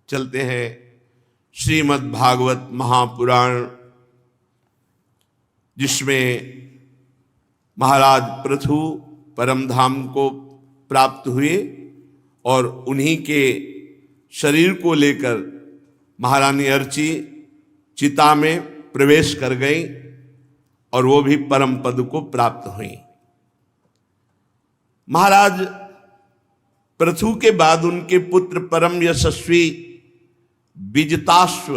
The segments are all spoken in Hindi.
चलते हैं श्रीमद् भागवत महापुराण, जिसमें महाराज पृथु परम धाम को प्राप्त हुए और उन्हीं के शरीर को लेकर महारानी अर्ची चिता में प्रवेश कर गई और वो भी परम पद को प्राप्त हुई। महाराज पृथु के बाद उनके पुत्र परम यशस्वी विजिताश्व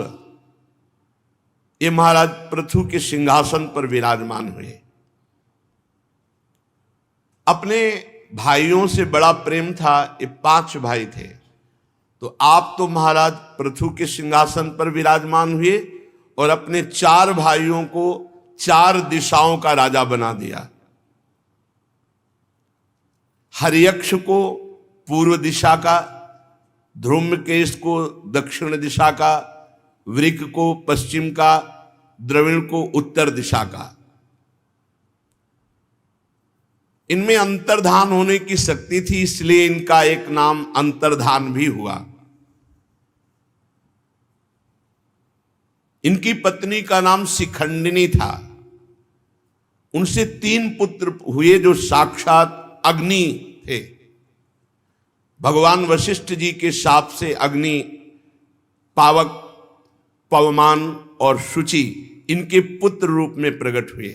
ये महाराज पृथु के सिंहासन पर विराजमान हुए। अपने भाइयों से बड़ा प्रेम था, ये 5 भाई थे, तो आप तो महाराज पृथु के सिंहासन पर विराजमान हुए और अपने 4 भाइयों को 4 दिशाओं का राजा बना दिया। हरियक्ष को पूर्व दिशा का, ध्रुमकेश को दक्षिण दिशा का, वृक को पश्चिम का, द्रविण को उत्तर दिशा का। इनमें अंतर्धान होने की शक्ति थी, इसलिए इनका एक नाम अंतर्धान भी हुआ। इनकी पत्नी का नाम शिखंडिनी था। उनसे 3 पुत्र हुए जो साक्षात अग्नि थे। भगवान वशिष्ठ जी के शाप से अग्नि, पावक, पवमान और शुचि इनके पुत्र रूप में प्रकट हुए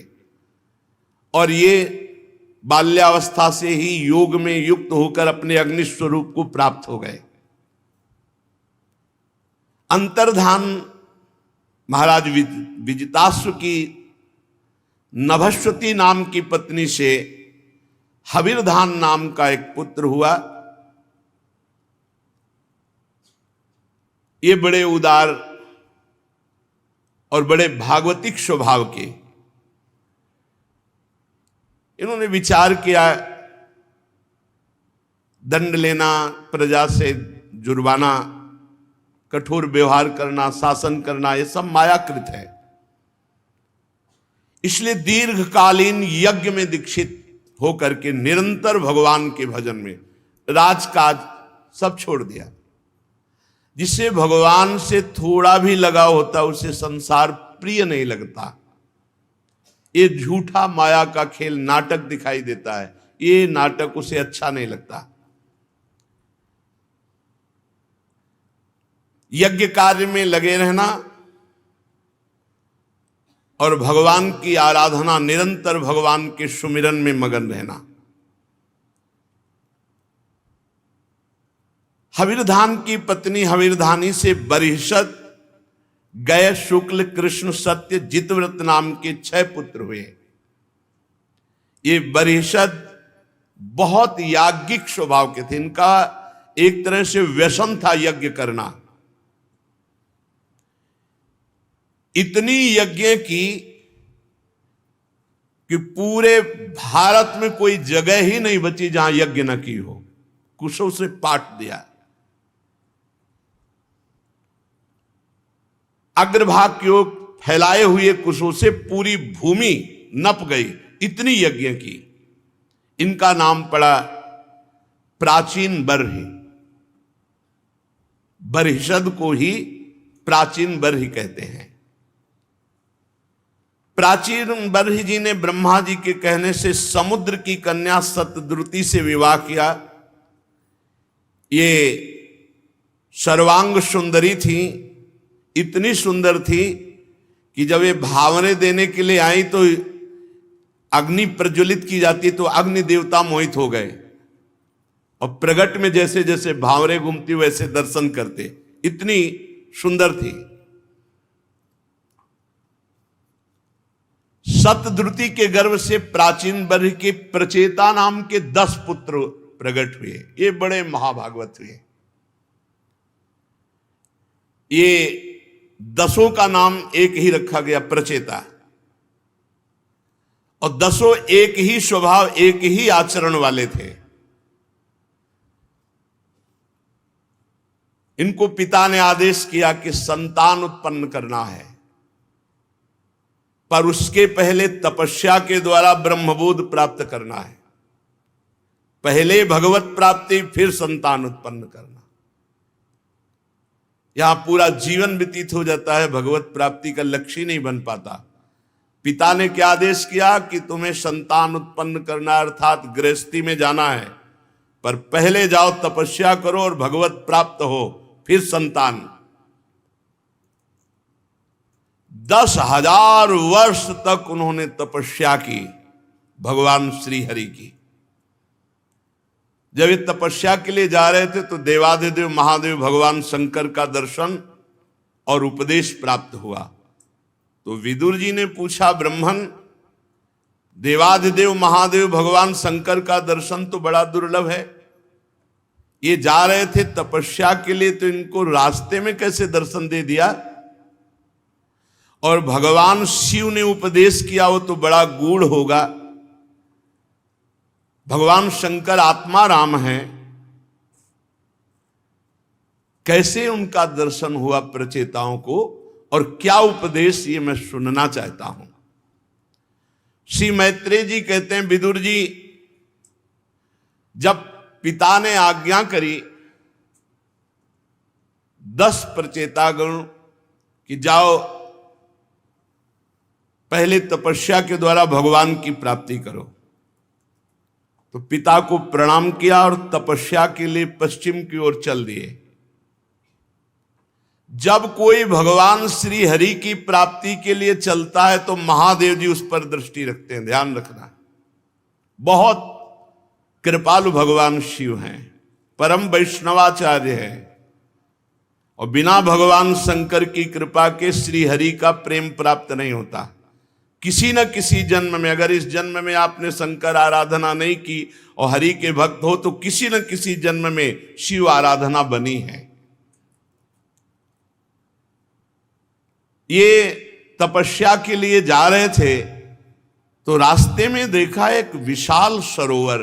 और ये बाल्यावस्था से ही योग में युक्त होकर अपने अग्नि स्वरूप को प्राप्त हो गए। अंतर्धान महाराज विजिताश्व की नभस्वती नाम की पत्नी से हविर्धान नाम का एक पुत्र हुआ। ये बड़े उदार और बड़े भागवतिक स्वभाव के। इन्होंने विचार किया दंड लेना, प्रजा से जुर्माना, कठोर व्यवहार करना, शासन करना, ये सब मायाकृत है। इसलिए दीर्घकालीन यज्ञ में दीक्षित होकर के निरंतर भगवान के भजन में राजकाज सब छोड़ दिया। जिसे भगवान से थोड़ा भी लगाव होता उसे संसार प्रिय नहीं लगता। ये झूठा माया का खेल नाटक दिखाई देता है, ये नाटक उसे अच्छा नहीं लगता। यज्ञ कार्य में लगे रहना और भगवान की आराधना, निरंतर भगवान के सुमिरन में मगन रहना। हविर्धान की पत्नी हविर्धानी से बरिहसद, गय, शुक्ल, कृष्ण, सत्य, जितव्रत नाम के 6 पुत्र हुए। ये बरिहसद बहुत याज्ञिक स्वभाव के थे। इनका एक तरह से व्यसन था यज्ञ करना। इतनी यज्ञ की कि पूरे भारत में कोई जगह ही नहीं बची जहां यज्ञ न की हो। कुशों से पाट दिया। अग्रभाग की ओर फैलाए हुए कुशों से पूरी भूमि नप गई, इतनी यज्ञ की। इनका नाम पड़ा प्राचीन बर्हि। बरिहसद को ही प्राचीन बर्हि कहते हैं। प्राचीन बर्हि जी ने ब्रह्मा जी के कहने से समुद्र की कन्या सतद्रुति से विवाह किया। ये सर्वांग सुंदरी थी, इतनी सुंदर थी कि जब ये भावने देने के लिए आई तो अग्नि प्रज्वलित की जाती तो अग्नि देवता मोहित हो गए और प्रगट में जैसे जैसे भावरे घूमती वैसे दर्शन करते, इतनी सुंदर थी। सतद्रुति के गर्भ से प्राचीन बर्हि के प्रचेता नाम के 10 पुत्र प्रकट हुए। ये बड़े महाभागवत हुए। ये 10 का नाम एक ही रखा गया, प्रचेता। और 10 एक ही स्वभाव, एक ही आचरण वाले थे। इनको पिता ने आदेश किया कि संतान उत्पन्न करना है, पर उसके पहले तपस्या के द्वारा ब्रह्मबोध प्राप्त करना है। पहले भगवत प्राप्ति, फिर संतान उत्पन्न करना। यहां पूरा जीवन व्यतीत हो जाता है, भगवत प्राप्ति का लक्ष्य ही नहीं बन पाता। पिता ने क्या आदेश किया कि तुम्हें संतान उत्पन्न करना अर्थात गृहस्थी में जाना है, पर पहले जाओ तपस्या करो और भगवत प्राप्त हो, फिर संतान। 10,000 वर्ष तक उन्होंने तपस्या की भगवान श्री हरि की। जब ये तपस्या के लिए जा रहे थे तो देवाधिदेव महादेव भगवान शंकर का दर्शन और उपदेश प्राप्त हुआ। तो विदुर जी ने पूछा, ब्रह्मन, देवाधिदेव महादेव भगवान शंकर का दर्शन तो बड़ा दुर्लभ है, ये जा रहे थे तपस्या के लिए, तो इनको रास्ते में कैसे दर्शन दे दिया? और भगवान शिव ने उपदेश किया वो तो बड़ा गूढ़ होगा। भगवान शंकर आत्मा राम है, कैसे उनका दर्शन हुआ प्रचेताओं को, और क्या उपदेश, ये मैं सुनना चाहता हूं। श्री मैत्रेय जी कहते हैं, विदुर जी, जब पिता ने आज्ञा करी 10 प्रचेतागण कि जाओ पहले तपस्या के द्वारा भगवान की प्राप्ति करो, तो पिता को प्रणाम किया और तपस्या के लिए पश्चिम की ओर चल दिए। जब कोई भगवान श्री हरि की प्राप्ति के लिए चलता है तो महादेव जी उस पर दृष्टि रखते हैं, ध्यान रखना। बहुत कृपालु भगवान शिव हैं, परम वैष्णवाचार्य हैं, और बिना भगवान शंकर की कृपा के श्री हरि का प्रेम प्राप्त नहीं होता। किसी न किसी जन्म में, अगर इस जन्म में आपने शंकर आराधना नहीं की और हरि के भक्त हो, तो किसी न किसी जन्म में शिव आराधना बनी है। ये तपस्या के लिए जा रहे थे तो रास्ते में देखा एक विशाल सरोवर,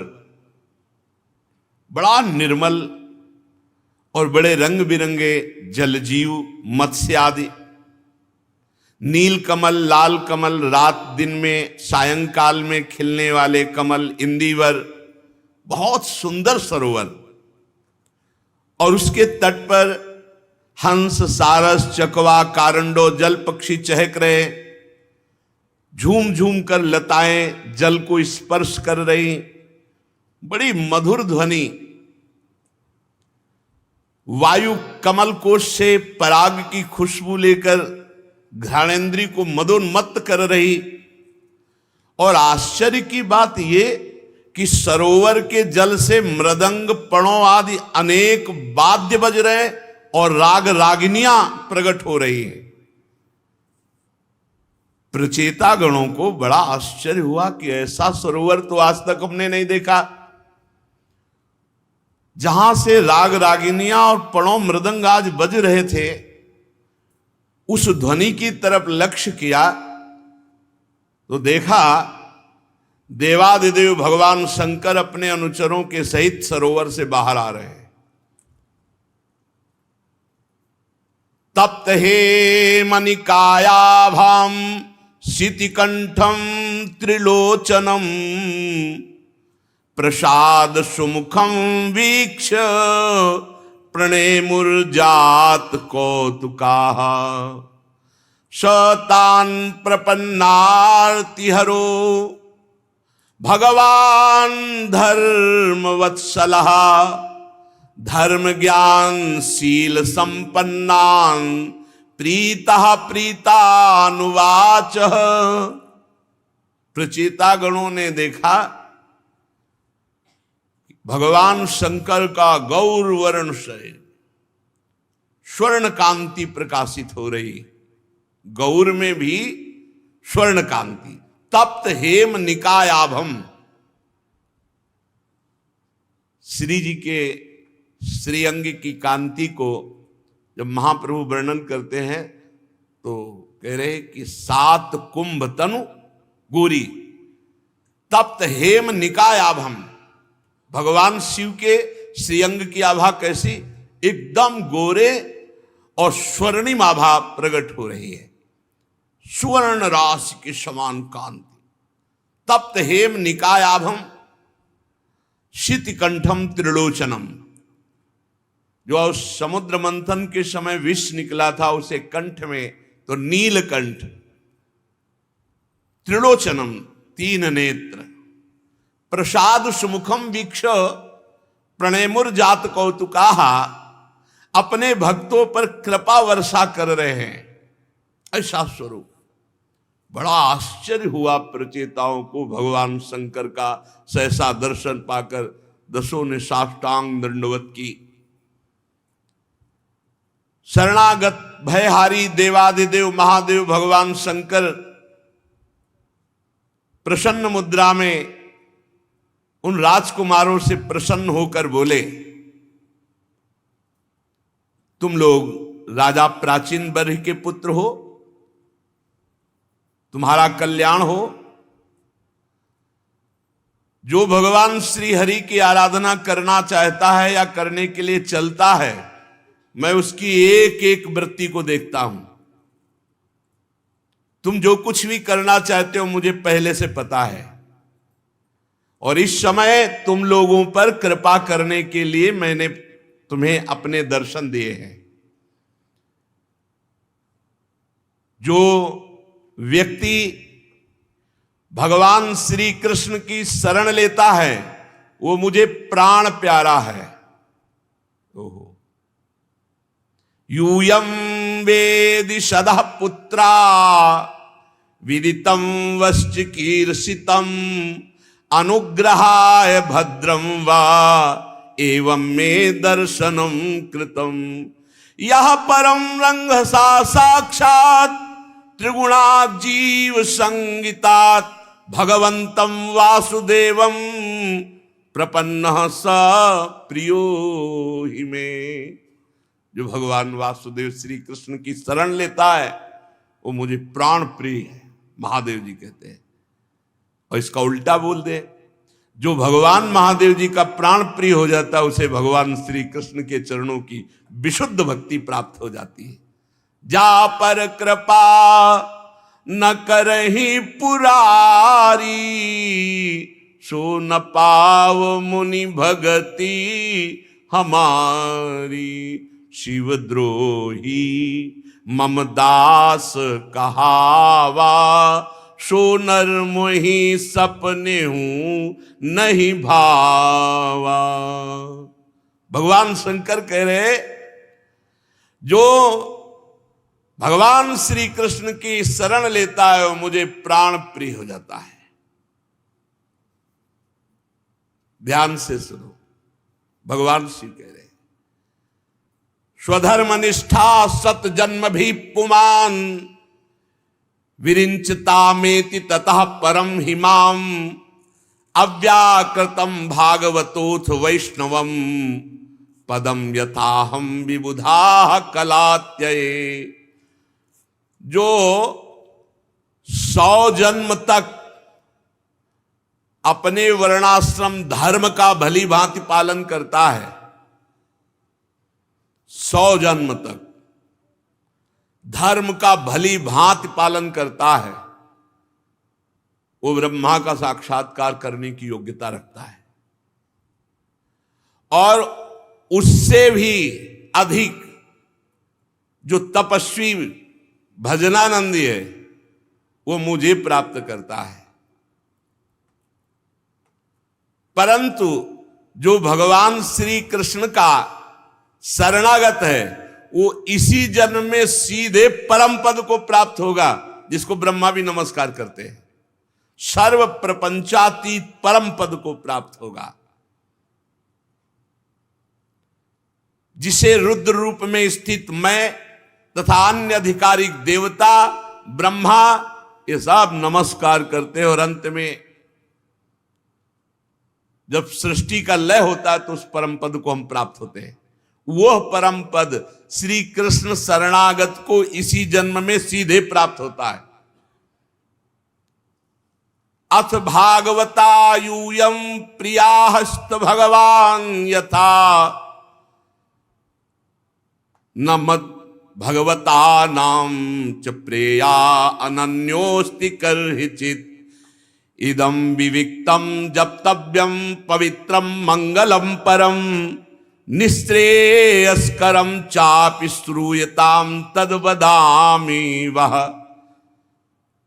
बड़ा निर्मल और बड़े रंग बिरंगे जलजीव, मत्स्य आदि, नील कमल, लाल कमल, रात दिन में सायंकाल में खिलने वाले कमल, इंदिवर, बहुत सुंदर सरोवर। और उसके तट पर हंस, सारस, चकवा, कारंडो, जल पक्षी चहक रहे, झूम झूम कर लताएं जल को स्पर्श कर रही, बड़ी मधुर ध्वनि। वायु कमल कोश से पराग की खुशबू लेकर घ्राणेन्द्री को मदोन्मत्त कर रही। और आश्चर्य की बात यह कि सरोवर के जल से मृदंग, पणों आदि अनेक वाद्य बज रहे और राग रागिनियां प्रकट हो रही हैं। प्रचेता गणों को बड़ा आश्चर्य हुआ कि ऐसा सरोवर तो आज तक हमने नहीं देखा, जहां से राग रागिनियां और पणों मृदंग आज बज रहे थे। उस ध्वनि की तरफ लक्ष्य किया तो देखा देवादिदेव भगवान शंकर अपने अनुचरों के सहित सरोवर से बाहर आ रहे हैं। तप्त हे मनिकायाभाम शितिकंठम त्रिलोचनम प्रसाद सुमुखम वीक्ष प्रणेमुर्जात कौतुकाः शतान प्रपन्नार्तिहरो भगवान धर्मवत्सलः धर्म ज्ञान शील संपन्नान प्रीतः प्रीतानुवाच। प्रचेता गणों ने देखा भगवान शंकर का गौरवर्ण शरीर, स्वर्ण कांति प्रकाशित हो रही, गौर में भी स्वर्ण कांति। तप्त हेम निकायाभम, श्री जी के श्रीअंग की कांति को जब महाप्रभु वर्णन करते हैं तो कह रहे कि 7 कुंभ तनु गोरी। तप्त हेम निकायाभम, भगवान शिव के श्रीअंग की आभा कैसी, एकदम गोरे और स्वर्णिम आभा प्रकट हो रही है, सुवर्ण राशि के समान कांति। तप्त हेम निकायाभम शितिकंठम त्रिलोचनम, जो समुद्र मंथन के समय विष निकला था उसे कंठ में, तो नीलकंठ, त्रिलोचनम, तीन नेत्र, प्रसाद सुमुखम वीक्ष प्रणयमुर्जात कौतुकाः, अपने भक्तों पर कृपा वर्षा कर रहे हैं, ऐसा स्वरूप। बड़ा आश्चर्य हुआ प्रचेताओं को भगवान शंकर का सहसा दर्शन पाकर। दसों ने साष्टांग दंडवत की। शरणागत भयहारी देवादिदेव महादेव भगवान शंकर प्रसन्न मुद्रा में उन राजकुमारों से प्रसन्न होकर बोले, तुम लोग राजा प्राचीन बर्ह के पुत्र हो, तुम्हारा कल्याण हो। जो भगवान श्री हरि की आराधना करना चाहता है या करने के लिए चलता है, मैं उसकी एक एक वृत्ति को देखता हूं। तुम जो कुछ भी करना चाहते हो मुझे पहले से पता है, और इस समय तुम लोगों पर कृपा करने के लिए मैंने तुम्हें अपने दर्शन दिए हैं। जो व्यक्ति भगवान श्री कृष्ण की शरण लेता है वो मुझे प्राण प्यारा है। ओहो, यूयम वेदि सदा पुत्रा विदितम वश्च कीर्षितम अनुग्रहाय भद्रम वा एवं मे दर्शनम कृतम। यह परम रंग सा साक्षात त्रिगुणाजीव संगीतात भगवंतम वासुदेवम प्रपन्नः स प्रियो हि मे। जो भगवान वासुदेव श्री कृष्ण की शरण लेता है वो मुझे प्राण प्रिय है, महादेव जी कहते हैं। और इसका उल्टा बोल दे, जो भगवान महादेव जी का प्राण प्रिय हो जाता है उसे भगवान श्री कृष्ण के चरणों की विशुद्ध भक्ति प्राप्त हो जाती है। जा पर कृपा न करही पुरारी, सो न पाव मुनि भगति हमारी। शिवद्रोही मम दास कहावा, सो नर मोहि सपने हूं नहीं भावा। भगवान शंकर कह रहे, जो भगवान श्री कृष्ण की शरण लेता है वो मुझे प्राण प्रिय हो जाता है। ध्यान से सुनो, भगवान श्री कह रहे, स्वधर्म निष्ठा सत जन्म भी पुमान, विरिंचतामेति ततः परम हिमाम, अव्याकृतम भागवतोथ वैष्णवम, पदम यथाहम विबुधा कलात्यये। जो 100 जन्म तक अपने वर्णाश्रम धर्म का भली भांति पालन करता है, 100 जन्म तक धर्म का भली भांति पालन करता है, वो ब्रह्मा का साक्षात्कार करने की योग्यता रखता है। और उससे भी अधिक जो तपस्वी भजनानंदी है वो मुझे प्राप्त करता है। परंतु जो भगवान श्री कृष्ण का शरणागत है वो इसी जन्म में सीधे परम पद को प्राप्त होगा, जिसको ब्रह्मा भी नमस्कार करते हैं। सर्व प्रपंचातीत परम पद को प्राप्त होगा, जिसे रुद्र रूप में स्थित मैं तथा अन्य अधिकारिक देवता ब्रह्मा ये सब नमस्कार करते हैं। और अंत में जब सृष्टि का लय होता है तो उस परम पद को हम प्राप्त होते हैं। वह परम पद श्री कृष्ण शरणागत को इसी जन्म में सीधे प्राप्त होता है। अथ भागवता यूयम प्रियाहस्त भगवान यथा, न मत भगवता नाम च प्रेया अनन्योस्ति कर्हिचित। इदं विविक्तम जप्तव्यम पवित्रम मंगलम परम, निःश्रेयस्करं चापि श्रूयताम तद वदामि वह।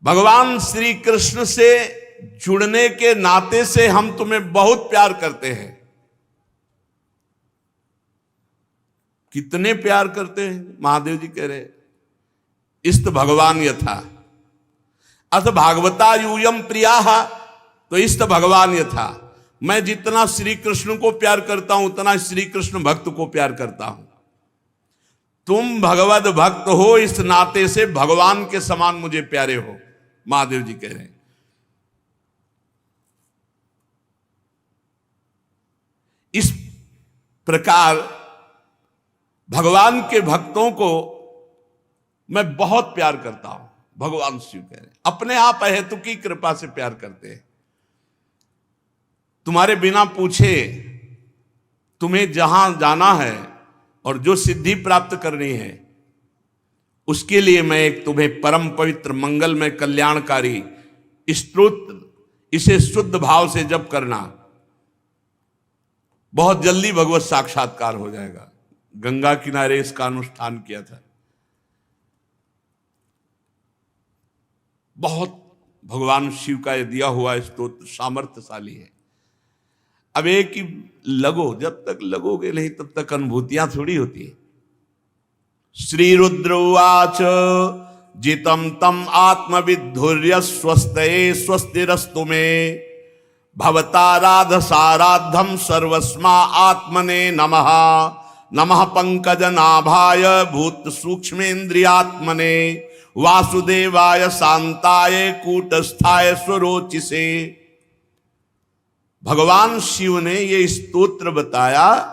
भगवान श्री कृष्ण से जुड़ने के नाते से हम तुम्हें बहुत प्यार करते हैं। कितने प्यार करते हैं? महादेव जी कह रहे इस्त भगवान यथा अथ भागवता यूयम प्रियाः, तो इस्त भगवान यथा, मैं जितना श्री कृष्ण को प्यार करता हूं उतना श्री कृष्ण भक्त को प्यार करता हूं। तुम भगवद भक्त हो, इस नाते से भगवान के समान मुझे प्यारे हो। महादेव जी कह रहे हैं इस प्रकार भगवान के भक्तों को मैं बहुत प्यार करता हूं। भगवान शिव कह रहे हैं अपने आप अहेतु की कृपा से प्यार करते हैं। तुम्हारे बिना पूछे तुम्हें जहां जाना है और जो सिद्धि प्राप्त करनी है, उसके लिए मैं एक तुम्हें परम पवित्र मंगलमय कल्याणकारी स्तोत्र, इसे शुद्ध भाव से जप करना, बहुत जल्दी भगवत साक्षात्कार हो जाएगा। गंगा किनारे इसका अनुष्ठान किया था। बहुत भगवान शिव का दिया हुआ स्तोत्र सामर्थ्यशाली है। अब एक ही लगो, जब तक लगोगे नहीं तब तक अनुभूतियां थोड़ी होती है। श्री रुद्र उवाच जितम तम आत्मविद्धुर्य स्वस्ते स्वस्तिरस्तु मे भवताराध साराधम सर्वस्मा आत्मने नमः। नमः पंकजनाभाय भूत सूक्ष्मेन्द्रियात्मने वासुदेवाय शांताय कूटस्थाय स्वरोचिसे। भगवान शिव ने ये स्तोत्र बताया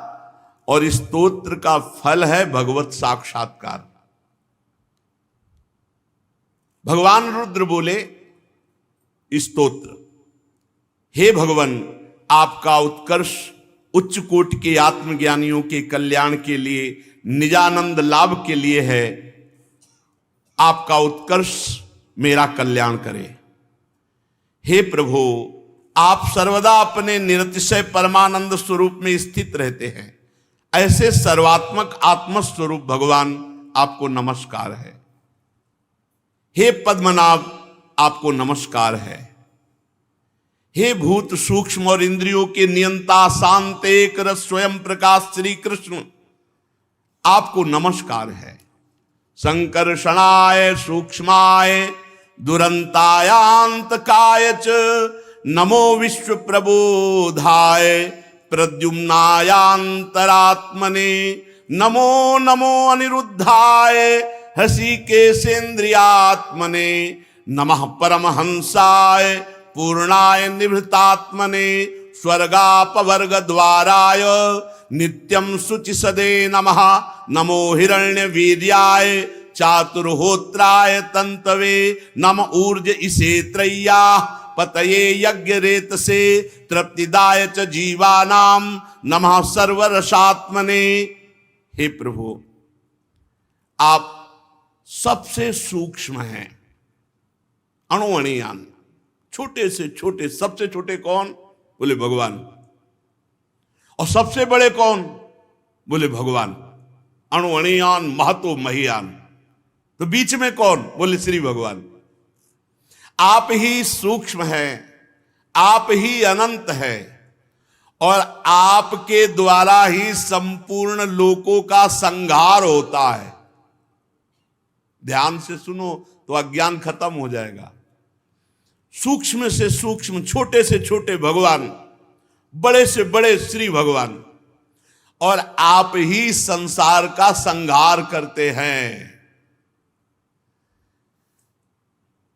और इस स्तोत्र का फल है भगवत साक्षात्कार। भगवान रुद्र बोले स्तोत्र, हे भगवान, आपका उत्कर्ष उच्च कोटि के आत्मज्ञानियों के कल्याण के लिए, निजानंद लाभ के लिए है। आपका उत्कर्ष मेरा कल्याण करे। हे प्रभु, आप सर्वदा अपने निरतिशय परमानंद स्वरूप में स्थित रहते हैं। ऐसे सर्वात्मक आत्मस्वरूप भगवान आपको नमस्कार है। हे पद्मनाभ, आपको नमस्कार है। हे भूत सूक्ष्म और इंद्रियों के नियंता शांत एक रस स्वयं प्रकाश श्री कृष्ण, आपको नमस्कार है। संकर्षणाय सूक्ष्माय दुरंतायांतकाय च नमो विश्व प्रबोधाय प्रद्युम्नायांतरात्मने नमो नमो अनिरुद्धाय हृषिकेशेन्द्रियात्मने नमः परमहंसाय पूर्णाय निभृतात्मने स्वर्गापवर्ग द्वाराय नित्यं शुचिसदे नमः। नमो हिरण्यवीर्याय चातुर्होत्राय तंतवे नम ऊर्ज इसे त्रय्या पतये यज्ञ रेतसे तृप्तिदाय च जीवानाम नमः सर्वरसात्मने। हे प्रभु, आप सबसे सूक्ष्म हैं, अणुअणियान, छोटे से छोटे। सबसे छोटे कौन? बोले भगवान। और सबसे बड़े कौन? बोले भगवान। अणुअणियान महतो महियान। तो बीच में कौन? बोले श्री भगवान। आप ही सूक्ष्म हैं, आप ही अनंत है और आपके द्वारा ही संपूर्ण लोकों का संहार होता है। ध्यान से सुनो तो अज्ञान खत्म हो जाएगा। सूक्ष्म से सूक्ष्म, छोटे से छोटे भगवान, बड़े से बड़े श्री भगवान, और आप ही संसार का संहार करते हैं।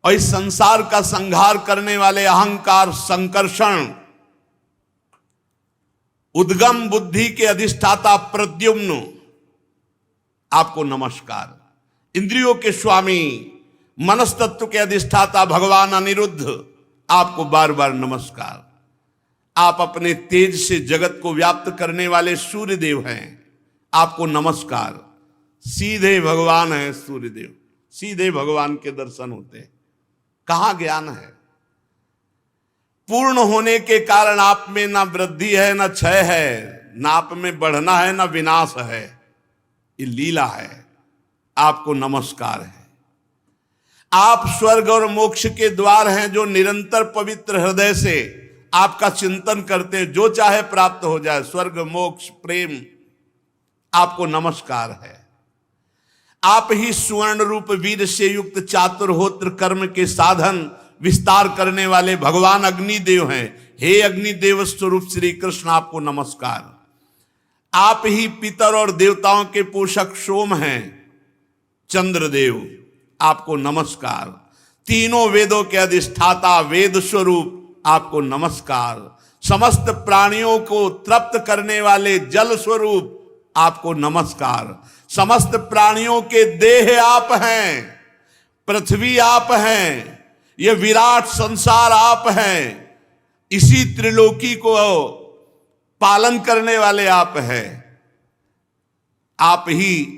और इस संसार का संहार करने वाले अहंकार, संकर्षण, उद्गम बुद्धि के अधिष्ठाता प्रद्युम्न, आपको नमस्कार। इंद्रियों के स्वामी, मनस्तत्व के अधिष्ठाता भगवान अनिरुद्ध, आपको बार बार नमस्कार। आप अपने तेज से जगत को व्याप्त करने वाले सूर्यदेव हैं, आपको नमस्कार। सीधे भगवान हैं सूर्यदेव, सीधे भगवान के दर्शन होते हैं। कहां ज्ञान है? पूर्ण होने के कारण आप में ना वृद्धि है ना क्षय है, ना आप में बढ़ना है ना विनाश है। ये लीला है। आपको नमस्कार है। आप स्वर्ग और मोक्ष के द्वार हैं, जो निरंतर पवित्र हृदय से आपका चिंतन करते हैं, जो चाहे प्राप्त हो जाए, स्वर्ग मोक्ष प्रेम, आपको नमस्कार है। आप ही सुवर्ण रूप वीर से युक्त चातुर्होत्र कर्म के साधन विस्तार करने वाले भगवान अग्निदेव हैं। हे अग्निदेव स्वरूप श्री कृष्ण, आपको नमस्कार। आप ही पितर और देवताओं के पोषक सोम हैं चंद्रदेव, आपको नमस्कार। तीनों वेदों के अधिष्ठाता वेद स्वरूप, आपको नमस्कार। समस्त प्राणियों को तृप्त करने वाले जल स्वरूप, आपको नमस्कार। समस्त प्राणियों के देह आप हैं, पृथ्वी आप हैं, ये विराट संसार आप हैं, इसी त्रिलोकी को पालन करने वाले आप हैं। आप ही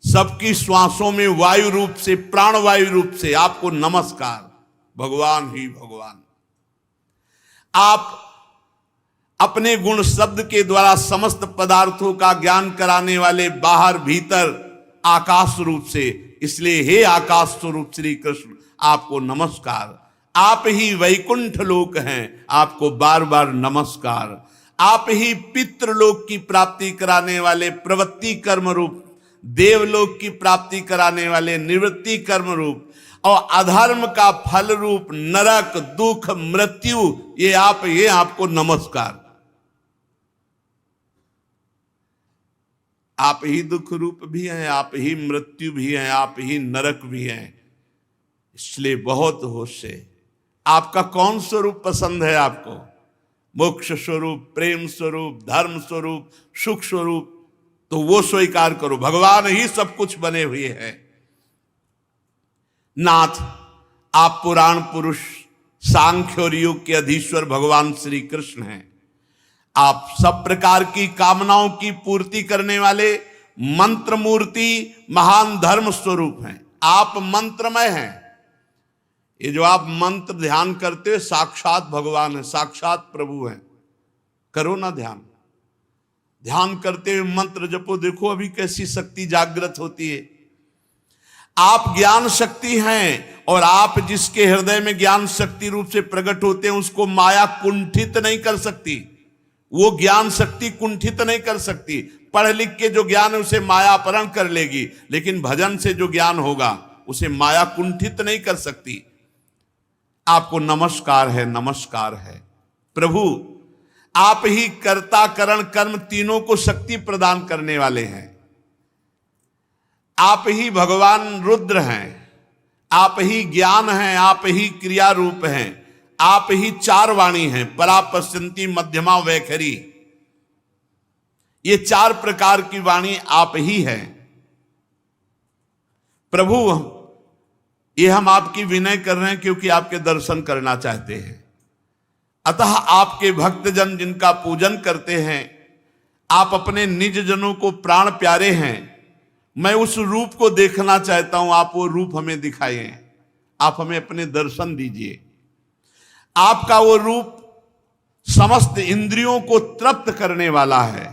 सबकी श्वासों में वायु रूप से, प्राणवायु रूप से, आपको नमस्कार। भगवान ही भगवान। आप अपने गुण शब्द के द्वारा समस्त पदार्थों का ज्ञान कराने वाले बाहर भीतर आकाश रूप से, इसलिए हे आकाश स्वरूप श्री कृष्ण, आपको नमस्कार। आप ही वैकुंठ लोक हैं, आपको बार बार नमस्कार। आप ही पितृलोक की प्राप्ति कराने वाले प्रवृत्ति कर्म रूप, देवलोक की प्राप्ति कराने वाले निवृत्ति कर्म रूप, और अधर्म का फल रूप नरक, दुख, मृत्यु, ये आपको नमस्कार। आप ही दुख रूप भी हैं, आप ही मृत्यु भी हैं, आप ही नरक भी हैं। इसलिए बहुत होश से आपका कौन स्वरूप पसंद है आपको? मोक्ष स्वरूप, प्रेम स्वरूप, धर्म स्वरूप, सुख स्वरूप, तो वो स्वीकार करो। भगवान ही सब कुछ बने हुए हैं। नाथ, आप पुराण पुरुष, सांख्य और योग के अधीश्वर भगवान श्री कृष्ण हैं। आप सब प्रकार की कामनाओं की पूर्ति करने वाले मंत्र मूर्ति, महान धर्म स्वरूप हैं। आप मंत्रमय हैं। ये जो आप मंत्र ध्यान करते हो, साक्षात भगवान है, साक्षात प्रभु हैं। करो ना ध्यान। ध्यान करते हुए मंत्र जपो, देखो अभी कैसी शक्ति जागृत होती है। आप ज्ञान शक्ति हैं, और आप जिसके हृदय में ज्ञान शक्ति रूप से प्रकट होते हैं, उसको माया कुंठित नहीं कर सकती। वो ज्ञान शक्ति कुंठित नहीं कर सकती। पढ़ लिख के जो ज्ञान है उसे माया अपहरण कर लेगी, लेकिन भजन से जो ज्ञान होगा उसे माया कुंठित नहीं कर सकती। आपको नमस्कार है, नमस्कार है। प्रभु, आप ही कर्ता करण कर्म तीनों को शक्ति प्रदान करने वाले हैं। आप ही भगवान रुद्र हैं, आप ही ज्ञान हैं, आप ही क्रिया रूप हैं, आप ही चार वाणी हैं, परा, पश्चिंती, मध्यमा, वैखरी। ये चार प्रकार की वाणी आप ही हैं। प्रभु, ये हम आपकी विनय कर रहे हैं क्योंकि आपके दर्शन करना चाहते हैं। अतः आपके भक्तजन जिनका पूजन करते हैं, आप अपने निज जनों को प्राण प्यारे हैं। मैं उस रूप को देखना चाहता हूं, आप वो रूप हमें दिखाएं। आप हमें अपने दर्शन दीजिए। आपका वो रूप समस्त इंद्रियों को तृप्त करने वाला है।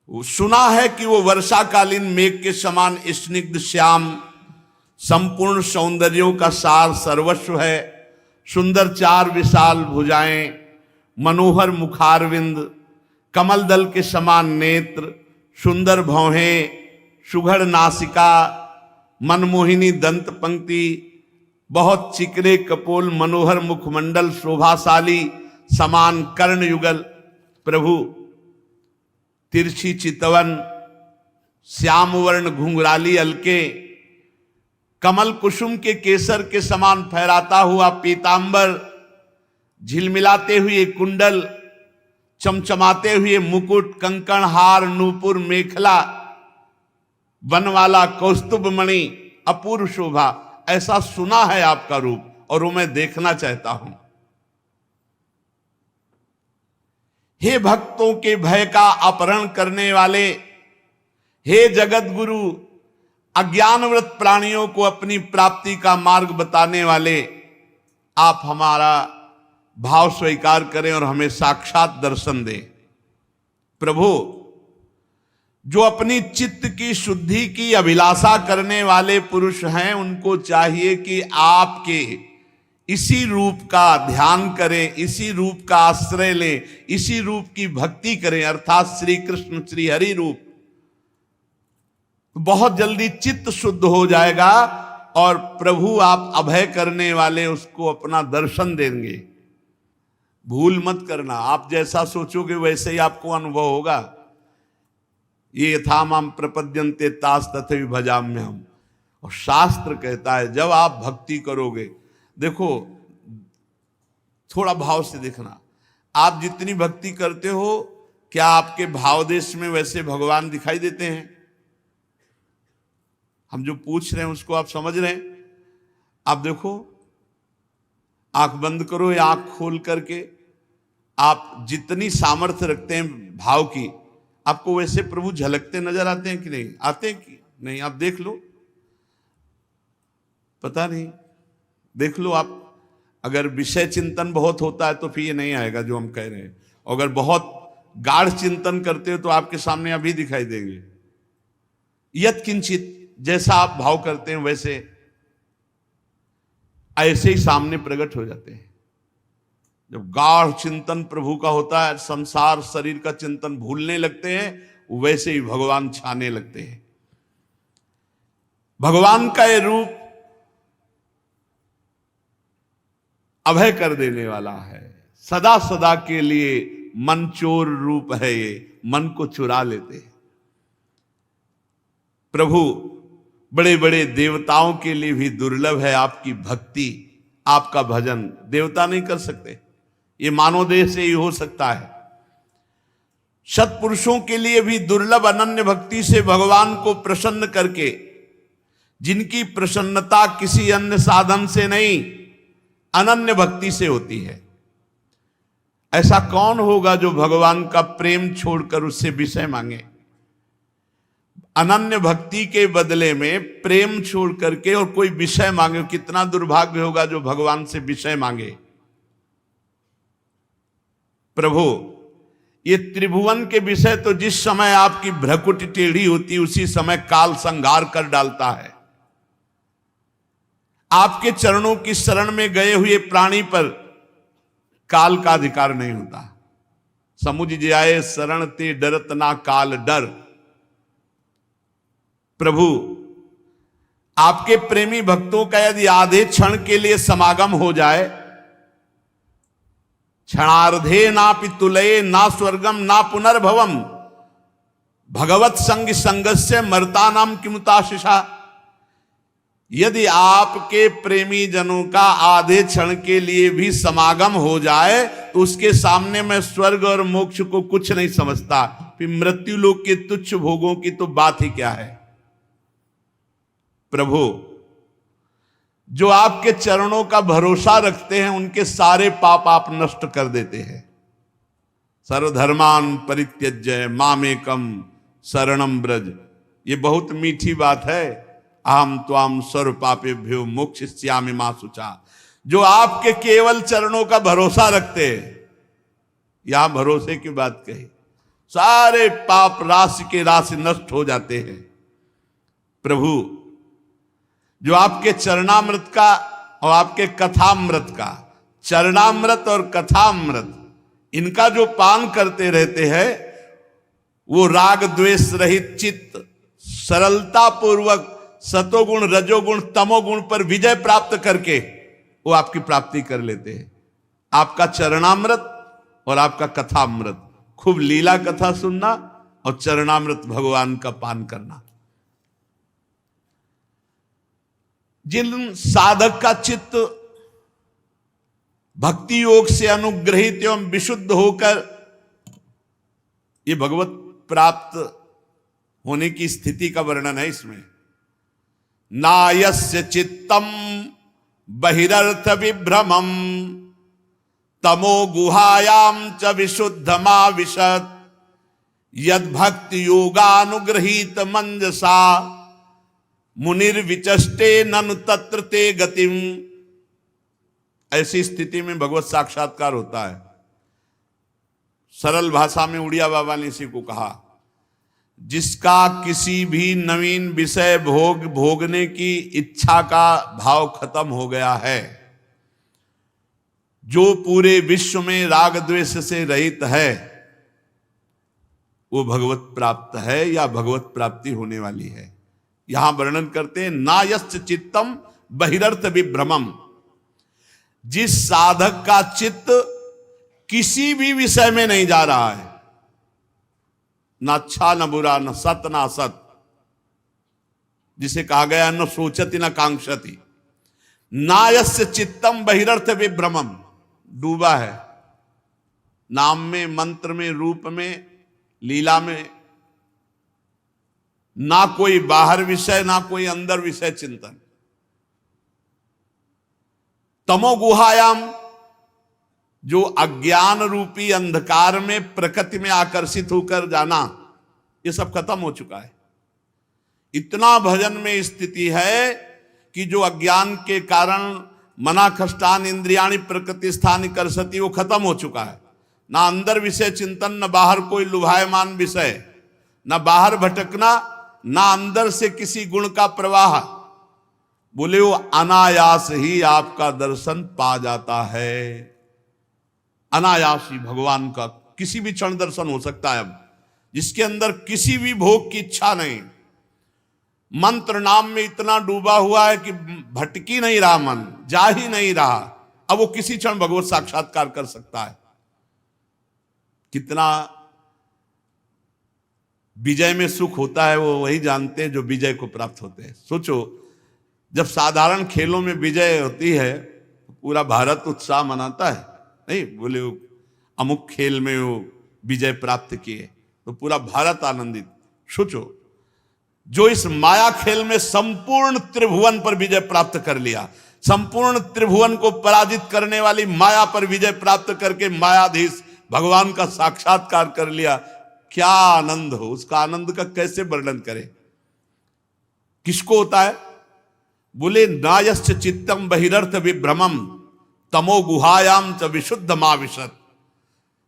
सुना है कि वो वर्षाकालीन मेघ के समान स्निग्ध श्याम, संपूर्ण सौंदर्यों का सार सर्वस्व है। सुंदर चार विशाल भुजाएं, मनोहर मुखारविंद, कमल दल के समान नेत्र, सुंदर भौहें, सुघड़ नासिका, मनमोहिनी दंत पंक्ति, बहुत चिकने कपोल, मनोहर मुखमंडल, शोभाशाली समान कर्ण युगल। प्रभु, तिरछी चितवन, श्याम वर्ण घुंघराली अलके, कमल कुसुम के केसर के समान फहराता हुआ पीतांबर, झिलमिलाते हुए कुंडल, चमचमाते हुए मुकुट, कंकण, हार, नूपुर, मेखला, बनवाला, कौस्तुभ मणि, अपूर्व शोभा। ऐसा सुना है आपका रूप, और वो मैं देखना चाहता हूं। हे भक्तों के भय का अपहरण करने वाले, हे जगत गुरु, अज्ञानव्रत प्राणियों को अपनी प्राप्ति का मार्ग बताने वाले, आप हमारा भाव स्वीकार करें और हमें साक्षात दर्शन दें। प्रभु, जो अपनी चित्त की शुद्धि की अभिलाषा करने वाले पुरुष हैं, उनको चाहिए कि आपके इसी रूप का ध्यान करें, इसी रूप का आश्रय लें, इसी रूप की भक्ति करें, अर्थात श्री कृष्ण श्री हरि रूप। बहुत जल्दी चित्त शुद्ध हो जाएगा और प्रभु आप अभय करने वाले उसको अपना दर्शन देंगे। भूल मत करना, आप जैसा सोचोगे वैसे ही आपको अनुभव होगा। ये यथा माम प्रपद्यन्ते तास तथैव भजाम्यहम्। और शास्त्र कहता है जब आप भक्ति करोगे, देखो थोड़ा भाव से देखना, आप जितनी भक्ति करते हो क्या आपके भाव देश में वैसे भगवान दिखाई देते हैं? हम जो पूछ रहे हैं उसको आप समझ रहे हैं? आप देखो, आंख बंद करो या आंख खोल करके आप जितनी सामर्थ्य रखते हैं भाव की, आपको वैसे प्रभु झलकते नजर आते हैं कि नहीं? आते हैं कि नहीं? आप देख लो, पता नहीं, देख लो आप। अगर विषय चिंतन बहुत होता है तो फिर ये नहीं आएगा जो हम कह रहे हैं। अगर बहुत गाढ़ चिंतन करते हो तो आपके सामने अभी दिखाई देंगे। यत् किंचित, जैसा आप भाव करते हैं वैसे ऐसे ही सामने प्रकट हो जाते हैं। जब गाढ़ चिंतन प्रभु का होता है, संसार शरीर का चिंतन भूलने लगते हैं, वैसे ही भगवान छाने लगते हैं। भगवान का ये रूप अभय कर देने वाला है, सदा सदा के लिए मन चोर रूप है, ये मन को चुरा लेते हैं। प्रभु बड़े बड़े देवताओं के लिए भी दुर्लभ है आपकी भक्ति, आपका भजन। देवता नहीं कर सकते, ये मानव देह से ही हो सकता है। सत्पुरुषों के लिए भी दुर्लभ अनन्य भक्ति से भगवान को प्रसन्न करके, जिनकी प्रसन्नता किसी अन्य साधन से नहीं अनन्य भक्ति से होती है। ऐसा कौन होगा जो भगवान का प्रेम छोड़कर उससे विषय मांगे? अनन्य भक्ति के बदले में प्रेम छोड़ करके और कोई विषय मांगे, कितना दुर्भाग्य होगा जो भगवान से विषय मांगे। प्रभु, ये त्रिभुवन के विषय तो जिस समय आपकी भ्रकुटी टेढ़ी होती उसी समय काल संहार कर डालता है। आपके चरणों की शरण में गए हुए प्राणी पर काल का अधिकार नहीं होता। समुझ जाए शरण ते डरत ना काल डर। प्रभु, आपके प्रेमी भक्तों का यदि आधे क्षण के लिए समागम हो जाए, क्षणार्धे ना पितुलये ना स्वर्गम ना पुनर्भवम भगवत संग संगस्य मरता नाम किमुताशिषा। यदि आपके प्रेमी जनों का आधे क्षण के लिए भी समागम हो जाए तो उसके सामने मैं स्वर्ग और मोक्ष को कुछ नहीं समझता, फिर मृत्यु लोक के तुच्छ भोगों की तो बात ही क्या है। प्रभु, जो आपके चरणों का भरोसा रखते हैं उनके सारे पाप आप नष्ट कर देते हैं। सर्वधर्मान परित्यज्य मामेकम शरणम ब्रज, ये बहुत मीठी बात है। अहम त्वाम सर्व पापेभ्यो मोक्षयिष्यामि मा शुचा। जो आपके केवल चरणों का भरोसा रखते हैं, यहां भरोसे की बात कही, सारे पाप राशि के राशि नष्ट हो जाते हैं। प्रभु, जो आपके चरणामृत का और आपके कथामृत का, चरणामृत और कथामृत, इनका जो पान करते रहते हैं, वो राग द्वेष रहित चित्त सरलता पूर्वक सतोगुण रजोगुण तमोगुण पर विजय प्राप्त करके वो आपकी प्राप्ति कर लेते हैं। आपका चरणामृत और आपका कथामृत, खूब लीला कथा सुनना और चरणामृत भगवान का पान करना। जिन साधक का चित्त भक्ति योग से अनुग्रहित एवं विशुद्ध होकर ये भगवत प्राप्त होने की स्थिति का वर्णन है इसमें। नायस्य चित्तम बहिरर्थ विभ्रमम तमो गुहायाम च विशुद्धमाविशत् यद भक्ति योगानुग्रहीत मंजसा मुनिर्विचष्टे ननु तत्र ते गतिम। ऐसी स्थिति में भगवत साक्षात्कार होता है। सरल भाषा में उड़िया बाबा ने इसी को कहा, जिसका किसी भी नवीन विषय भोगने की इच्छा का भाव खत्म हो गया है, जो पूरे विश्व में राग द्वेष से रहित है, वो भगवत प्राप्त है या भगवत प्राप्ति होने वाली है। यहां वर्णन करते हैं, नायस्य चित्तम बहिरर्थ विभ्रमम। जिस साधक का चित्त किसी भी विषय में नहीं जा रहा है, न अच्छा न बुरा, न सत न असत, जिसे कहा गया न सोचति न कांक्षति, नायस्य चित्तम बहिरर्थ विभ्रमम, डूबा है नाम में, मंत्र में, रूप में, लीला में, ना कोई बाहर विषय ना कोई अंदर विषय चिंतन। तमो गुहायाम, जो अज्ञान रूपी अंधकार में प्रकृति में आकर्षित होकर जाना, ये सब खत्म हो चुका है। इतना भजन में स्थिति है कि जो अज्ञान के कारण मना खष्टान इंद्रियाणि प्रकृति स्थान करसती, वो खत्म हो चुका है। ना अंदर विषय चिंतन, न बाहर कोई लुभायमान विषय, न बाहर भटकना, ना अंदर से किसी गुण का प्रवाह। बोले वो अनायास ही आपका दर्शन पा जाता है। अनायास ही भगवान का किसी भी क्षण दर्शन हो सकता है। अब जिसके अंदर किसी भी भोग की इच्छा नहीं, मंत्र नाम में इतना डूबा हुआ है कि भटकी नहीं रहा, मन जा ही नहीं रहा, अब वो किसी क्षण भगवत साक्षात्कार कर सकता है। कितना विजय में सुख होता है वो वही जानते हैं जो विजय को प्राप्त होते हैं। सोचो, जब साधारण खेलों में विजय होती है पूरा भारत उत्साह मनाता है, नहीं बोले वो अमुक खेल में वो विजय प्राप्त किए तो पूरा भारत आनंदित। सोचो, जो इस माया खेल में संपूर्ण त्रिभुवन पर विजय प्राप्त कर लिया, संपूर्ण त्रिभुवन को पराजित करने वाली माया पर विजय प्राप्त करके मायाधीश भगवान का साक्षात्कार कर लिया, क्या आनंद हो। उसका आनंद का कैसे वर्णन करें। किसको होता है? बोले नायस्य चित्तम बहिरर्थ विभ्रमम तमो गुहायाम च विशुद्ध माविशत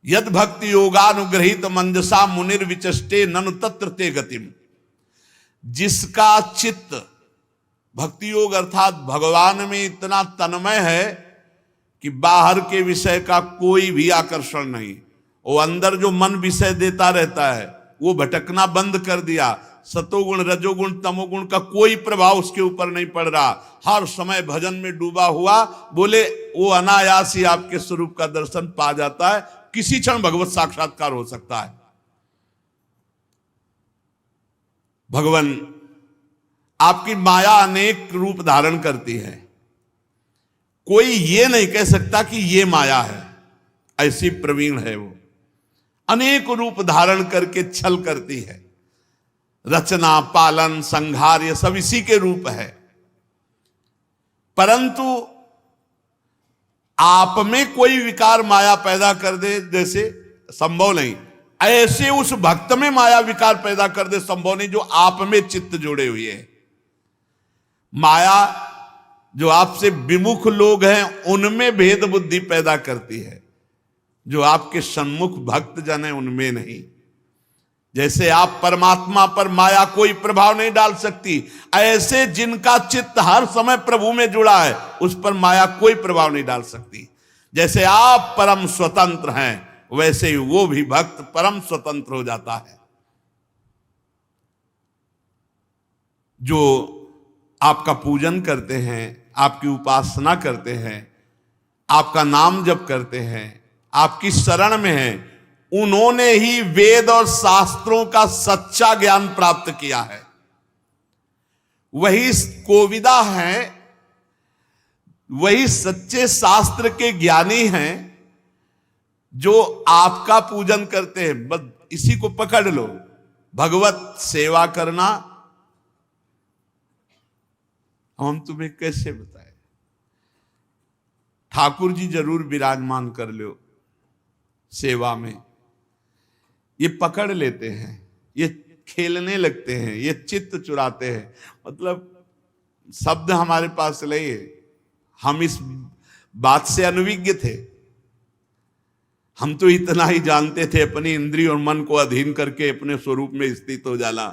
यद भक्ति योगानुग्रहित मंजसा मुनिर विचष्टे ननु तत्र ते गतिम। जिसका चित्त भक्ति योग अर्थात भगवान में इतना तन्मय है कि बाहर के विषय का कोई भी आकर्षण नहीं, वो अंदर जो मन विषय देता रहता है वो भटकना बंद कर दिया। सतोगुण रजोगुण तमोगुण का कोई प्रभाव उसके ऊपर नहीं पड़ रहा, हर समय भजन में डूबा हुआ। बोले वो अनायास ही आपके स्वरूप का दर्शन पा जाता है, किसी क्षण भगवत साक्षात्कार हो सकता है। भगवान आपकी माया अनेक रूप धारण करती है, कोई ये नहीं कह सकता कि ये माया है, ऐसी प्रवीण है वो। अनेक रूप धारण करके छल करती है, रचना पालन संहार ये सब इसी के रूप है। परंतु आप में कोई विकार माया पैदा कर दे जैसे संभव नहीं, ऐसे उस भक्त में माया विकार पैदा कर दे संभव नहीं जो आप में चित्त जोड़े हुए है। माया जो आपसे विमुख लोग हैं उनमें भेद बुद्धि पैदा करती है, जो आपके सन्मुख भक्त जन है उनमें नहीं। जैसे आप परमात्मा पर माया कोई प्रभाव नहीं डाल सकती, ऐसे जिनका चित्त हर समय प्रभु में जुड़ा है उस पर माया कोई प्रभाव नहीं डाल सकती। जैसे आप परम स्वतंत्र हैं वैसे ही वो भी भक्त परम स्वतंत्र हो जाता है। जो आपका पूजन करते हैं, आपकी उपासना करते हैं, आपका नाम जप करते हैं, आपकी शरण में हैं, उन्होंने ही वेद और शास्त्रों का सच्चा ज्ञान प्राप्त किया है। वही कोविदा हैं, वही सच्चे शास्त्र के ज्ञानी हैं जो आपका पूजन करते हैं। बस इसी को पकड़ लो, भगवत सेवा करना। हम तुम्हें कैसे बताएं, ठाकुर जी जरूर विराजमान कर लो सेवा में, ये पकड़ लेते हैं, ये खेलने लगते हैं, ये चित्त चुराते हैं। मतलब शब्द हमारे पास नहीं है, हम इस बात से अनविज्ञ थे। हम तो इतना ही जानते थे, अपनी इंद्रिय और मन को अधीन करके अपने स्वरूप में स्थित हो जाना।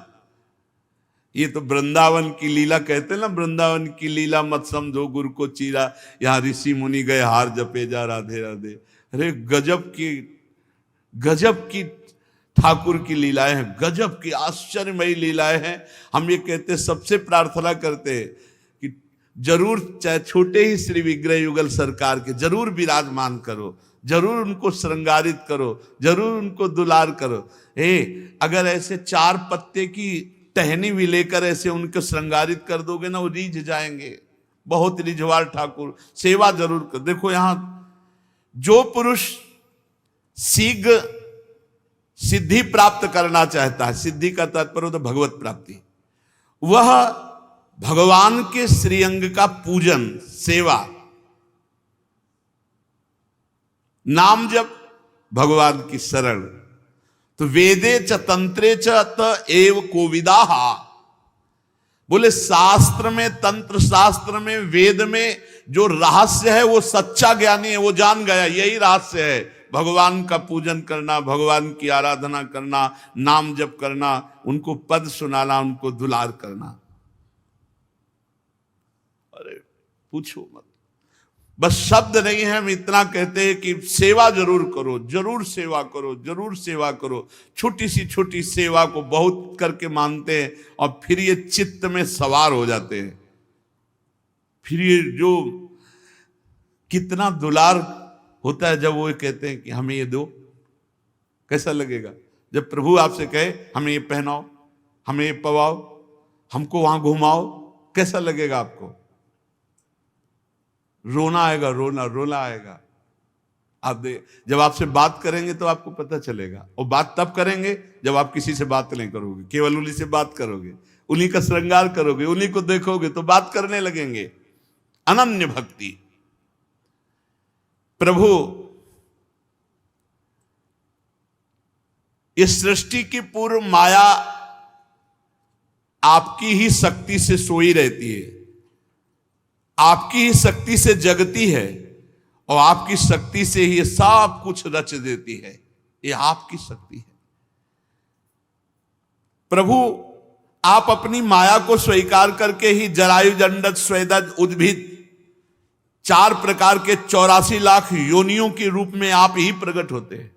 ये तो वृंदावन की लीला कहते ना, वृंदावन की लीला मत समझो गुरु को चीरा, यहाँ ऋषि मुनि गए हार जपे जा राधे राधे। अरे गजब की ठाकुर की लीलाएं हैं, गजब की आश्चर्यमयी लीलाएं हैं। हम ये कहते, सबसे प्रार्थना करते हैं कि जरूर चाहे छोटे ही श्री विग्रह युगल सरकार के जरूर विराजमान करो, जरूर उनको श्रृंगारित करो, जरूर उनको दुलार करो। अगर ऐसे 4 पत्ते की टहनी भी लेकर ऐसे उनको श्रृंगारित कर दोगे ना, वो रीझ जाएंगे। बहुत रिझवार ठाकुर, सेवा जरूर कर। देखो यहां जो पुरुष शीघ्र सिद्धि प्राप्त करना चाहता है, सिद्धि का तात्पर्य तो भगवत प्राप्ति, वह भगवान के श्रीअंग का पूजन, सेवा, नाम जप, भगवान की शरण। तो वेदे च तंत्रे च त एव कोविदाः, बोले शास्त्र में, तंत्र शास्त्र में, वेद में जो रहस्य है वो सच्चा ज्ञानी है, वो जान गया यही रहस्य है। भगवान का पूजन करना, भगवान की आराधना करना, नाम जप करना, उनको पद सुनाना, उनको दुलार करना। अरे पूछो मत, बस शब्द नहीं है। हम इतना कहते हैं कि सेवा जरूर करो, जरूर सेवा करो, जरूर सेवा करो। छोटी सी सेवा को बहुत करके मानते हैं और फिर ये चित्त में सवार हो जाते हैं। फिर ये जो कितना दुलार होता है जब वो कहते हैं कि हमें ये दो, कैसा लगेगा जब प्रभु आपसे कहे हमें ये पहनाओ, हमें ये पवाओ, हमको वहां घुमाओ, कैसा लगेगा आपको? रोना आएगा, रोना आएगा। आप जब आपसे बात करेंगे तो आपको पता चलेगा, और बात तब करेंगे जब आप किसी से बात नहीं करोगे, केवल उन्हीं से बात करोगे, उन्हीं का श्रृंगार करोगे, उन्हीं को देखोगे तो बात करने लगेंगे। अनन्य भक्ति। प्रभु इस सृष्टि की पूर्व माया आपकी ही शक्ति से सोई रहती है, आपकी ही शक्ति से जगती है, और आपकी शक्ति से ही सब कुछ रच देती है। ये आपकी शक्ति है। प्रभु आप अपनी माया को स्वीकार करके ही जरायु, जंडक, स्वेदज, उद्भिद, 4 प्रकार के 84 लाख योनियों के रूप में आप ही प्रकट होते हैं।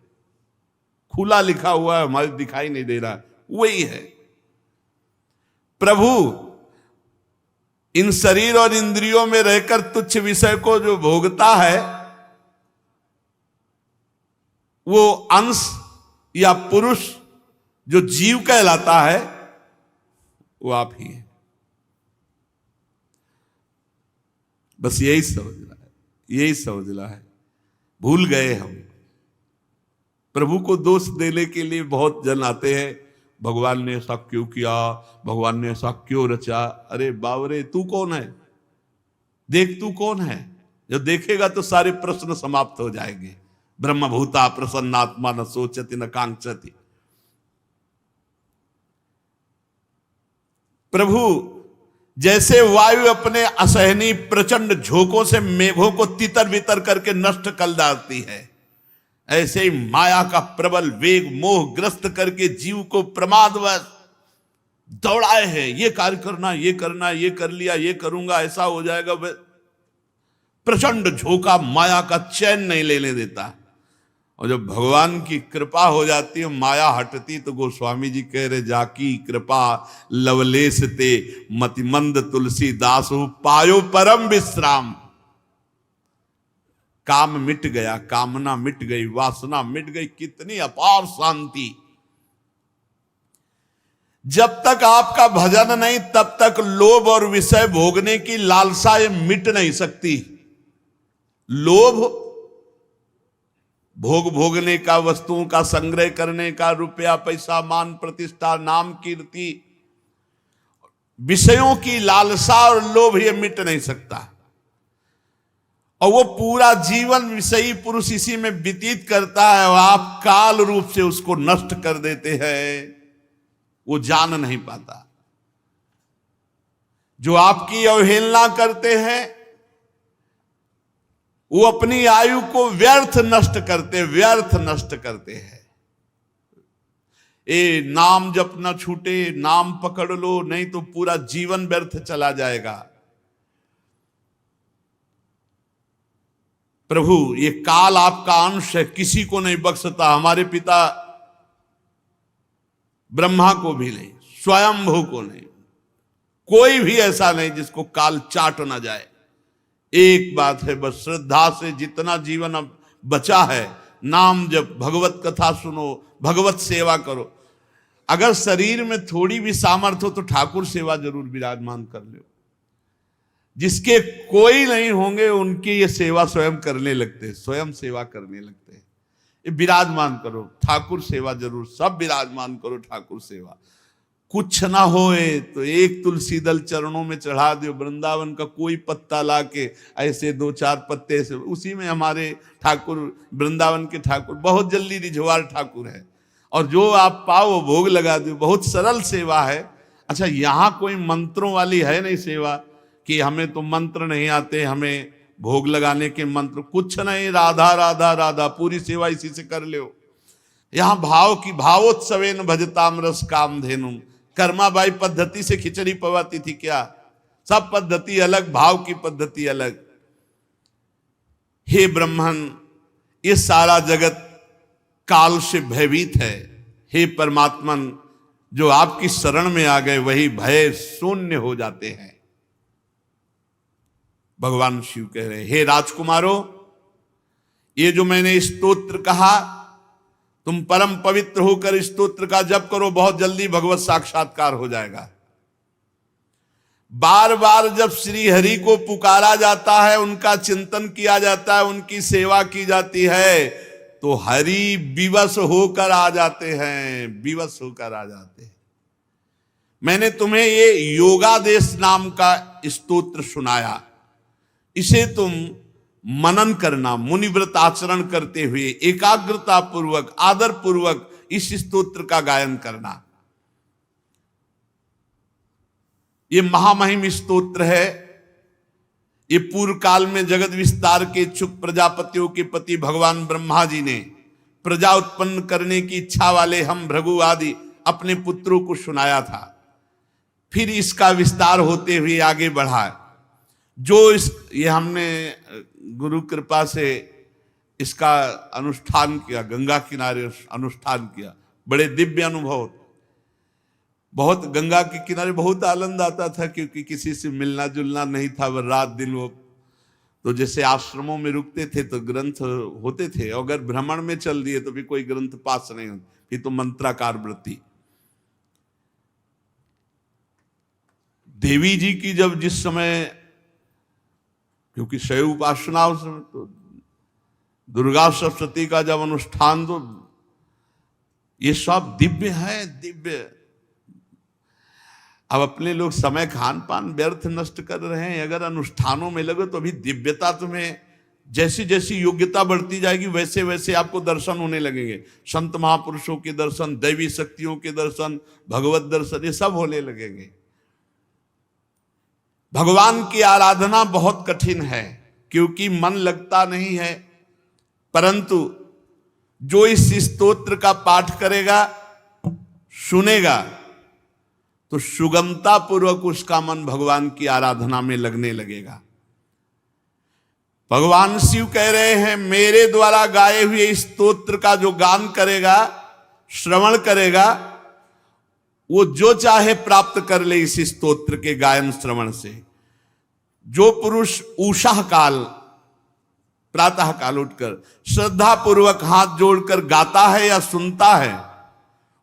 खुला लिखा हुआ है, हमारे दिखाई नहीं दे रहा, वही है। प्रभु इन शरीर और इंद्रियों में रहकर तुच्छ विषय को जो भोगता है, वो अंश या पुरुष जो जीव कहलाता है, वो आप ही है। बस यही समझना है, यही समझना है। भूल गए हम। प्रभु को दोष देने के लिए बहुत जन आते हैं, भगवान ने ऐसा क्यों किया, भगवान ने ऐसा क्यों रचा। अरे बावरे, तू कौन है? देख तू कौन है। जब देखेगा तो सारे प्रश्न समाप्त हो जाएंगे। ब्रह्मभूता प्रसन्नात्मा न सोचति न कांक्षति। प्रभु जैसे वायु अपने असहनीय प्रचंड झोंकों से मेघों को तितर बितर करके नष्ट कर डालती है, ऐसे ही माया का प्रबल वेग मोहग्रस्त करके जीव को प्रमादवश दौड़ाए है। ये कार्य करना, ये करना, ये कर लिया, ये करूंगा, ऐसा हो जाएगा। प्रचंड झोंका माया का चैन नहीं लेने देता। और जब भगवान की कृपा हो जाती है, माया हटती, तो गोस्वामी जी कह रहे, जाकी कृपा लवलेश ते मतिमंद तुलसीदास पायो परम विश्राम। काम मिट गया, कामना मिट गई, वासना मिट गई, कितनी अपार शांति। जब तक आपका भजन नहीं, तब तक लोभ और विषय भोगने की लालसा ये मिट नहीं सकती। लोभ भोगने का, वस्तुओं का संग्रह करने का, रुपया पैसा, मान प्रतिष्ठा, नाम कीर्ति, विषयों की लालसा और लोभ ये मिट नहीं सकता। और वो पूरा जीवन विषयी पुरुष इसी में व्यतीत करता है, और आप काल रूप से उसको नष्ट कर देते हैं, वो जान नहीं पाता। जो आपकी अवहेलना करते हैं वो अपनी आयु को व्यर्थ नष्ट करते हैं। ए नाम जप न छूटे, नाम पकड़ लो, नहीं तो पूरा जीवन व्यर्थ चला जाएगा। प्रभु ये काल आपका अंश है, किसी को नहीं बख्शता। हमारे पिता ब्रह्मा को भी नहीं, स्वयंभू को नहीं, कोई भी ऐसा नहीं जिसको काल चाट ना जाए। एक बात है बस, श्रद्धा से जितना जीवन अब बचा है, नाम जप, भगवत कथा सुनो, भगवत सेवा करो। अगर शरीर में थोड़ी भी सामर्थ्य हो तो ठाकुर सेवा जरूर विराजमान कर लो। जिसके कोई नहीं होंगे उनकी ये सेवा स्वयं करने लगते हैं, स्वयं सेवा करने लगते हैं। ये विराजमान करो, ठाकुर सेवा जरूर, सब विराजमान करो ठाकुर सेवा। कुछ ना होए तो एक तुलसी दल चरणों में चढ़ा दो, वृंदावन का कोई पत्ता लाके ऐसे 2-4 पत्ते से, उसी में हमारे ठाकुर, वृंदावन के ठाकुर बहुत जल्दी रिझवार ठाकुर है। और जो आप पाओ वो भोग लगा दो, बहुत सरल सेवा है। अच्छा, यहाँ कोई मंत्रों वाली है नहीं सेवा कि हमें तो मंत्र नहीं आते, हमें भोग लगाने के मंत्र कुछ नहीं। राधा राधा राधा, पूरी सेवा इसी से कर लो। यहाँ भाव की, भावोत्सवेन भजताम रस काम धेनु। कर्माबाई पद्धति से खिचड़ी पवाती थी क्या? सब पद्धति अलग, भाव की पद्धति अलग। हे ब्रह्मन, ये सारा जगत काल से भयभीत है। हे परमात्मन, जो आपकी शरण में आ गए वही भय शून्य हो जाते हैं। भगवान शिव कह रहे, हे राजकुमारों, ये जो मैंने स्तोत्र कहा, तुम परम पवित्र होकर स्तोत्र का जप करो, बहुत जल्दी भगवत साक्षात्कार हो जाएगा। बार बार जब श्री हरि को पुकारा जाता है, उनका चिंतन किया जाता है, उनकी सेवा की जाती है, तो हरि विवश होकर आ जाते हैं, विवश होकर आ जाते हैं। मैंने तुम्हें ये योगादेश नाम का स्तोत्र सुनाया, इसे तुम मनन करना, मुनिव्रत आचरण करते हुए एकाग्रता पूर्वक, आदर पूर्वक इस स्तोत्र का गायन करना। ये महामहिम स्तोत्र है। ये पूर्व काल में जगत विस्तार के इच्छुक प्रजापतियों के पति भगवान ब्रह्मा जी ने प्रजा उत्पन्न करने की इच्छा वाले हम भृगु आदि अपने पुत्रों को सुनाया था। फिर इसका विस्तार होते हुए आगे बढ़ा। ये हमने गुरु कृपा से इसका अनुष्ठान किया, गंगा किनारे अनुष्ठान किया, बड़े दिव्य अनुभव। बहुत गंगा के किनारे बहुत आनंद आता था, क्योंकि किसी से मिलना जुलना नहीं था। वह रात दिन वो तो जैसे आश्रमों में रुकते थे तो ग्रंथ होते थे, अगर भ्रमण में चल दिए तो भी कोई ग्रंथ पास नहीं होता, फिर तो मंत्राकार वृत्ति। देवी जी की जब जिस समय, क्योंकि शैव उपासना उस समय, तो दुर्गा सप्तशती का जब अनुष्ठान, तो ये सब दिव्य है, दिव्य। अब अपने लोग समय खान पान व्यर्थ नष्ट कर रहे हैं। अगर अनुष्ठानों में लगे तो भी दिव्यता, तुम्हें जैसी जैसी योग्यता बढ़ती जाएगी वैसे वैसे आपको दर्शन होने लगेंगे। संत महापुरुषों के दर्शन, दैवी शक्तियों के दर्शन, भगवत दर्शन, ये सब होने लगेंगे। भगवान की आराधना बहुत कठिन है, क्योंकि मन लगता नहीं है। परंतु जो इस स्तोत्र का पाठ करेगा, सुनेगा, तो सुगमता पूर्वक उसका मन भगवान की आराधना में लगने लगेगा। भगवान शिव कह रहे हैं, मेरे द्वारा गाए हुए इस स्तोत्र का जो गान करेगा, श्रवण करेगा, वो जो चाहे प्राप्त कर ले इस स्तोत्र के गायन श्रवण से। जो पुरुष उषा काल, प्रातः काल उठकर श्रद्धा पूर्वक हाथ जोड़कर गाता है या सुनता है,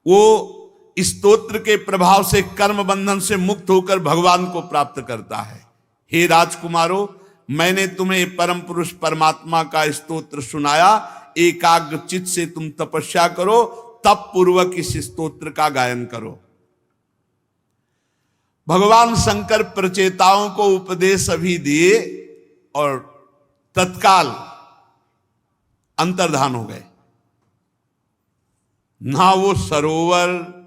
वो इस स्तोत्र के प्रभाव से कर्म बंधन से मुक्त होकर भगवान को प्राप्त करता है। हे राजकुमारों, मैंने तुम्हें परम पुरुष परमात्मा का स्तोत्र सुनाया। एकाग्र चित्त से तुम तपस्या करो, तप पूर्वक इस स्तोत्र का गायन करो। भगवान शंकर प्रचेताओं को उपदेश अभी दिए और तत्काल अंतर्धान हो गए। ना वो सरोवर,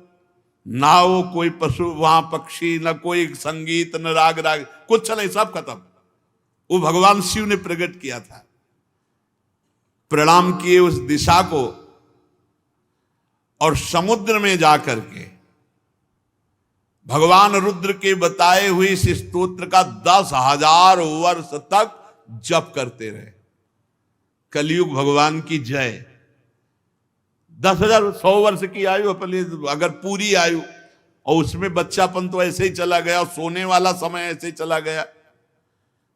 ना वो कोई पशु वहां पक्षी, ना कोई संगीत, न राग, कुछ नहीं, सब खत्म। वो भगवान शिव ने प्रकट किया था। प्रणाम किए उस दिशा को और समुद्र में जाकर के भगवान रुद्र के बताए हुए इस स्तोत्र का 10,000 वर्ष तक जप करते रहे। कलयुग भगवान की जय। 10,000 100 वर्ष की आयु अपने अगर पूरी आयु, और उसमें बच्चापन तो ऐसे ही चला गया, सोने वाला समय ऐसे ही चला गया।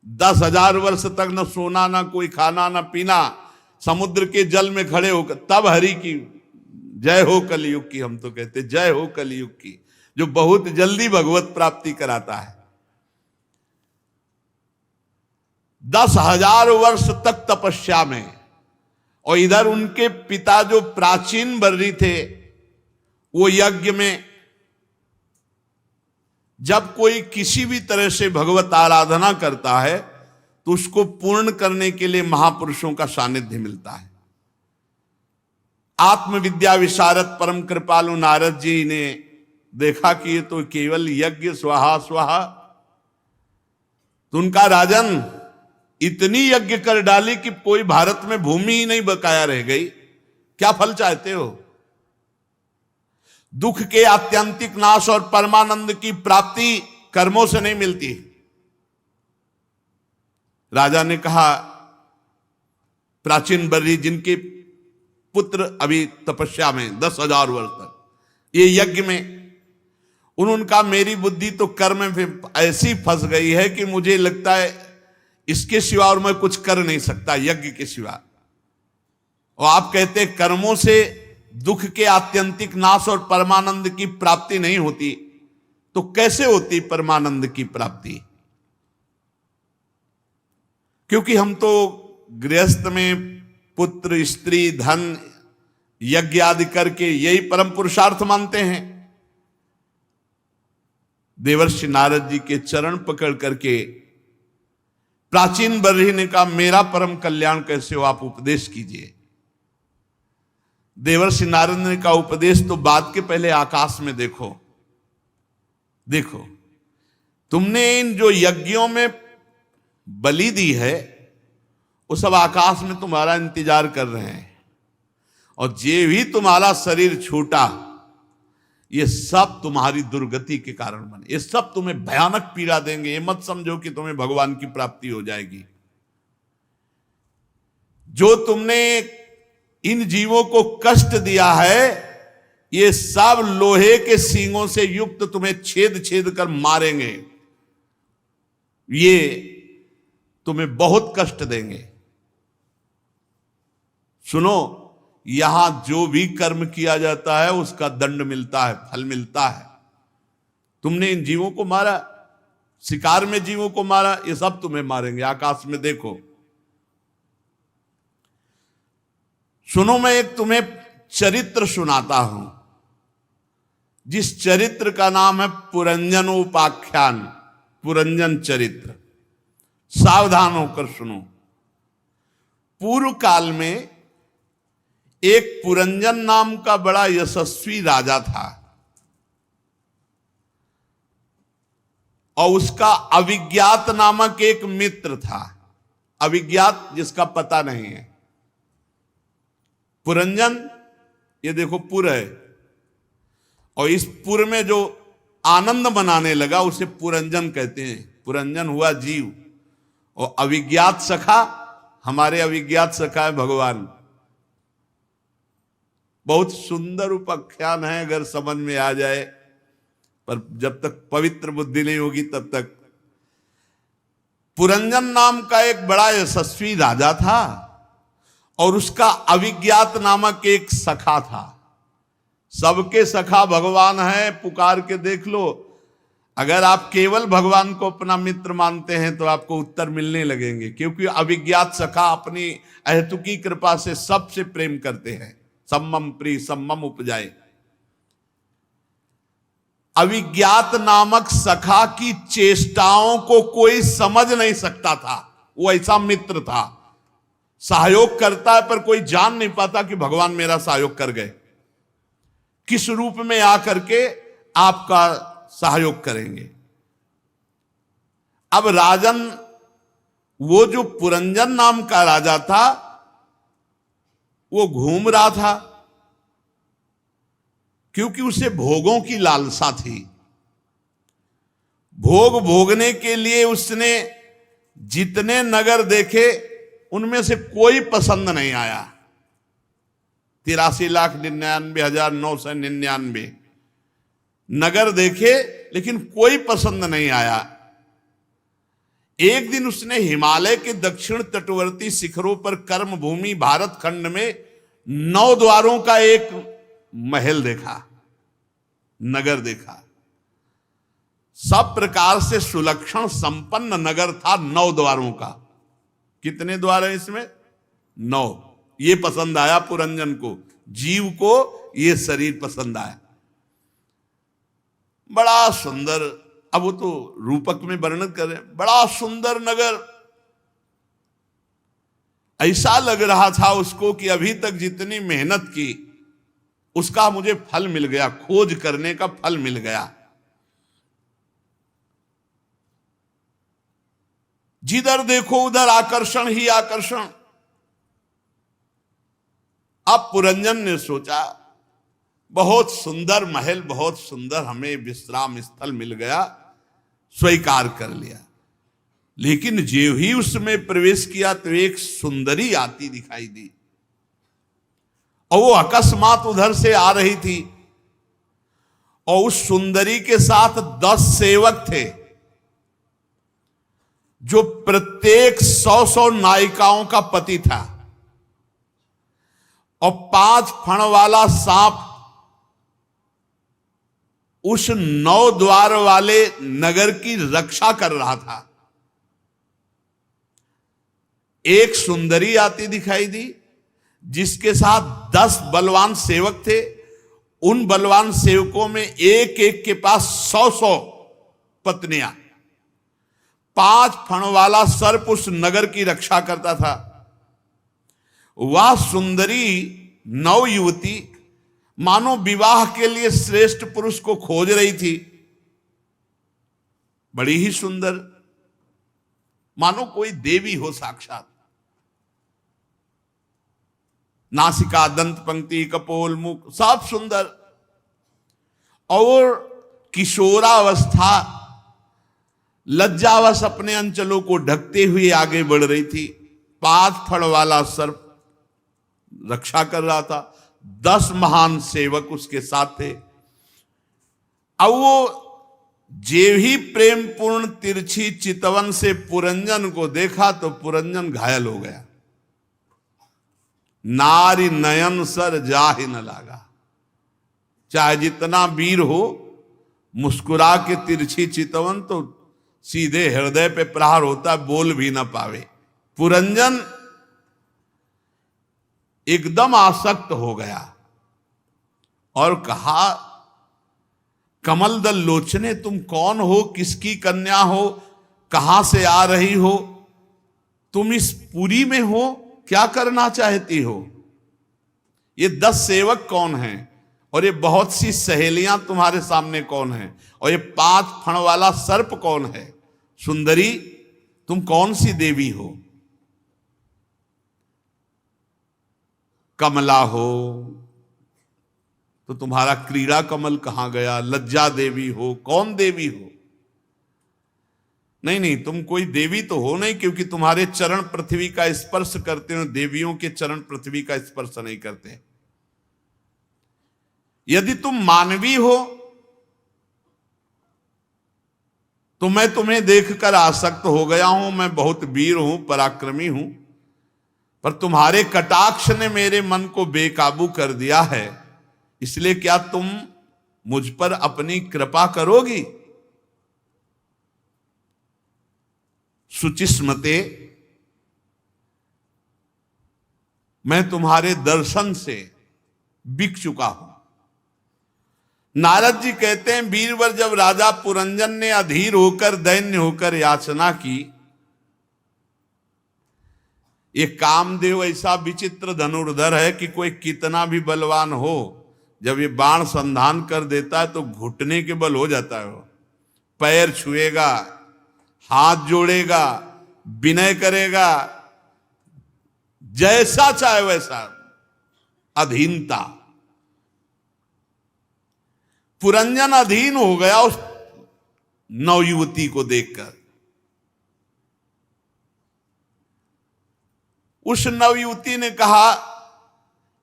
10,000 वर्ष तक न सोना, ना कोई खाना, ना पीना, समुद्र के जल में खड़े होकर, तब हरि की जय हो कलयुग की। हम तो कहते जय हो कलयुग की, जो बहुत जल्दी भगवत प्राप्ति कराता है। 10,000 वर्ष तक तपस्या में, और इधर उनके पिता जो प्राचीन बर्री थे, वो यज्ञ में जब कोई किसी भी तरह से भगवत आराधना करता है तो उसको पूर्ण करने के लिए महापुरुषों का सानिध्य मिलता है। आत्मविद्या विशारद परम कृपालु नारद जी ने देखा कि ये तो केवल यज्ञ स्वाहा स्वाहा, तो उनका राजन इतनी यज्ञ कर डाली कि कोई भारत में भूमि ही नहीं बकाया रह गई। क्या फल चाहते हो? दुख के आत्यंतिक नाश और परमानंद की प्राप्ति कर्मों से नहीं मिलती। राजा ने कहा, प्राचीन बर्री जिनके पुत्र अभी तपस्या में 10,000 वर्ष तक, ये यज्ञ में, उनका मेरी बुद्धि तो कर्म में ऐसी फंस गई है कि मुझे लगता है इसके सिवा और मैं कुछ कर नहीं सकता, यज्ञ के सिवा। और आप कहते कर्मों से दुख के आत्यंतिक नाश और परमानंद की प्राप्ति नहीं होती, तो कैसे होती परमानंद की प्राप्ति? क्योंकि हम तो गृहस्थ में पुत्र, स्त्री, धन, यज्ञ आदि करके यही परम पुरुषार्थ मानते हैं। देवर्षि नारद जी के चरण पकड़ करके प्राचीन बर्ही ने कहा, मेरा परम कल्याण कैसे हो, आप उपदेश कीजिए। देवर्षि नारद ने कहा, उपदेश तो बात के पहले आकाश में देखो। देखो, तुमने इन जो यज्ञों में बलि दी है, वो सब आकाश में तुम्हारा इंतजार कर रहे हैं, और जे भी तुम्हारा शरीर छूटा, ये सब तुम्हारी दुर्गति के कारण बने। ये सब तुम्हें भयानक पीड़ा देंगे। ये मत समझो कि तुम्हें भगवान की प्राप्ति हो जाएगी। जो तुमने इन जीवों को कष्ट दिया है, ये सब लोहे के सींगों से युक्त तुम्हें छेद छेद कर मारेंगे। ये तुम्हें बहुत कष्ट देंगे। सुनो, यहां जो भी कर्म किया जाता है उसका दंड मिलता है, फल मिलता है। तुमने इन जीवों को मारा, शिकार में जीवों को मारा, ये सब तुम्हें मारेंगे। आकाश में देखो। सुनो, मैं एक तुम्हें चरित्र सुनाता हूं, जिस चरित्र का नाम है पुरंजनोपाख्यान, पुरंजन चरित्र। सावधान होकर सुनो। पूर्व काल में एक पुरंजन नाम का बड़ा यशस्वी राजा था, और उसका अविज्ञात नामक एक मित्र था। अविज्ञात जिसका पता नहीं है। पुरंजन, ये देखो पुर है, और इस पुर में जो आनंद मनाने लगा उसे पुरंजन कहते हैं। पुरंजन हुआ जीव, और अविज्ञात सखा, हमारे अविज्ञात सखा है भगवान। बहुत सुंदर उपाख्यान है अगर समझ में आ जाए, पर जब तक पवित्र बुद्धि नहीं होगी तब तक। पुरंजन नाम का एक बड़ा यशस्वी राजा था, और उसका अविज्ञात नामक एक सखा था। सबके सखा भगवान है, पुकार के देख लो। अगर आप केवल भगवान को अपना मित्र मानते हैं तो आपको उत्तर मिलने लगेंगे, क्योंकि अविज्ञात सखा अपनी अहेतुकी कृपा से सबसे प्रेम करते हैं। सम्मम प्रिय सम्मम उपजाए। अविज्ञात नामक सखा की चेष्टाओं को कोई समझ नहीं सकता था। वो ऐसा मित्र था, सहयोग करता है पर कोई जान नहीं पाता कि भगवान मेरा सहयोग कर गए, किस रूप में आकर के आपका सहयोग करेंगे। अब राजन, वो जो पुरंजन नाम का राजा था, वो घूम रहा था, क्योंकि उसे भोगों की लालसा थी। भोग भोगने के लिए उसने जितने नगर देखे उनमें से कोई पसंद नहीं आया। 83,99,999 नगर देखे, लेकिन कोई पसंद नहीं आया। एक दिन उसने हिमालय के दक्षिण तटवर्ती शिखरों पर कर्म भूमि भारत खंड में 9 द्वारों का एक महल देखा, नगर देखा। सब प्रकार से सुलक्षण संपन्न नगर था, 9 द्वारों का। कितने द्वार है इसमें? 9। ये पसंद आया पुरंजन को, जीव को ये शरीर पसंद आया। बड़ा सुंदर, अब वो तो रूपक में वर्णन कर रहे हैं, बड़ा सुंदर नगर। ऐसा लग रहा था उसको कि अभी तक जितनी मेहनत की उसका मुझे फल मिल गया, खोज करने का फल मिल गया। जिधर देखो उधर आकर्षण ही आकर्षण। अब पुरंजन ने सोचा, बहुत सुंदर महल, बहुत सुंदर हमें विश्राम स्थल मिल गया, स्वीकार कर लिया। लेकिन जो ही उसमें प्रवेश किया तो एक सुंदरी आती दिखाई दी, और वो अकस्मात उधर से आ रही थी, और उस सुंदरी के साथ 10 सेवक थे, जो प्रत्येक 100 नायिकाओं का पति था, और 5 फण वाला सांप उस 9 द्वार वाले नगर की रक्षा कर रहा था। एक सुंदरी आती दिखाई दी, जिसके साथ 10 बलवान सेवक थे। उन बलवान सेवकों में एक एक के पास 100 पत्नियां। 5 फण वाला सर्प उस नगर की रक्षा करता था। वह सुंदरी नव युवती मानो विवाह के लिए श्रेष्ठ पुरुष को खोज रही थी। बड़ी ही सुंदर, मानो कोई देवी हो साक्षात। नासिका, दंत पंक्ति, कपोल, मुख सब सुंदर, और किशोरावस्था लज्जावश अपने अंचलों को ढकते हुए आगे बढ़ रही थी। 5 फण वाला सर्प रक्षा कर रहा था। 10 महान सेवक उसके साथ थे। अब वो जे ही प्रेम पूर्ण तिरछी चितवन से पुरंजन को देखा तो पुरंजन घायल हो गया। नारी नयन सर जाहि न लागा। चाहे जितना वीर हो, मुस्कुरा के तिरछी चितवन तो सीधे हृदय पे प्रहार होता, बोल भी ना पावे। पुरंजन एकदम आसक्त हो गया और कहा, कमल दल लोचने, तुम कौन हो, किसकी कन्या हो, कहां से आ रही हो, तुम इस पुरी में हो, क्या करना चाहती हो? ये 10 सेवक कौन हैं, और ये बहुत सी सहेलियां तुम्हारे सामने कौन हैं, और ये 5 फण वाला सर्प कौन है? सुंदरी, तुम कौन सी देवी हो? कमला हो तो तुम्हारा क्रीड़ा कमल कहां गया? लज्जा देवी हो, कौन देवी हो? नहीं, तुम कोई देवी तो हो नहीं, क्योंकि तुम्हारे चरण पृथ्वी का स्पर्श करते हो। देवियों के चरण पृथ्वी का स्पर्श नहीं करते। यदि तुम मानवी हो तो मैं तुम्हें देखकर आसक्त हो गया हूं। मैं बहुत वीर हूं, पराक्रमी हूं, पर तुम्हारे कटाक्ष ने मेरे मन को बेकाबू कर दिया है। इसलिए क्या तुम मुझ पर अपनी कृपा करोगी? शुचिस्मते, मैं तुम्हारे दर्शन से बिक चुका हूं। नारद जी कहते हैं, वीरवर जब राजा पुरंजन ने अधीर होकर, दैन्य होकर याचना की, ये कामदेव ऐसा विचित्र धनुर्धर है कि कोई कितना भी बलवान हो, जब ये बाण संधान कर देता है तो घुटने के बल हो जाता है। वो पैर छुएगा, हाथ जोड़ेगा, विनय करेगा, जैसा चाहे वैसा। अधीनता। पुरंजन अधीन हो गया उस नवयुवती को देखकर। उस नवयुवती ने कहा,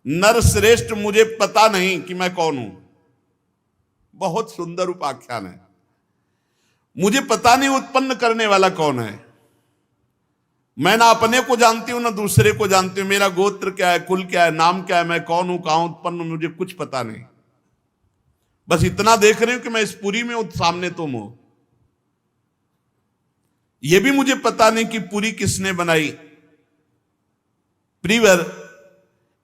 नरश्रेष्ठ, मुझे पता नहीं कि मैं कौन हूं। बहुत सुंदर उपाख्यान है। मुझे पता नहीं उत्पन्न करने वाला कौन है। मैं ना अपने को जानती हूं ना दूसरे को जानती हूं। मेरा गोत्र क्या है, कुल क्या है, नाम क्या है, मैं कौन हूं, कहां उत्पन्न हूं, मुझे कुछ पता नहीं। बस इतना देख रही हूं कि मैं इस पुरी में सामने तुम हो। यह भी मुझे पता नहीं कि पुरी किसने बनाई। प्रियवर,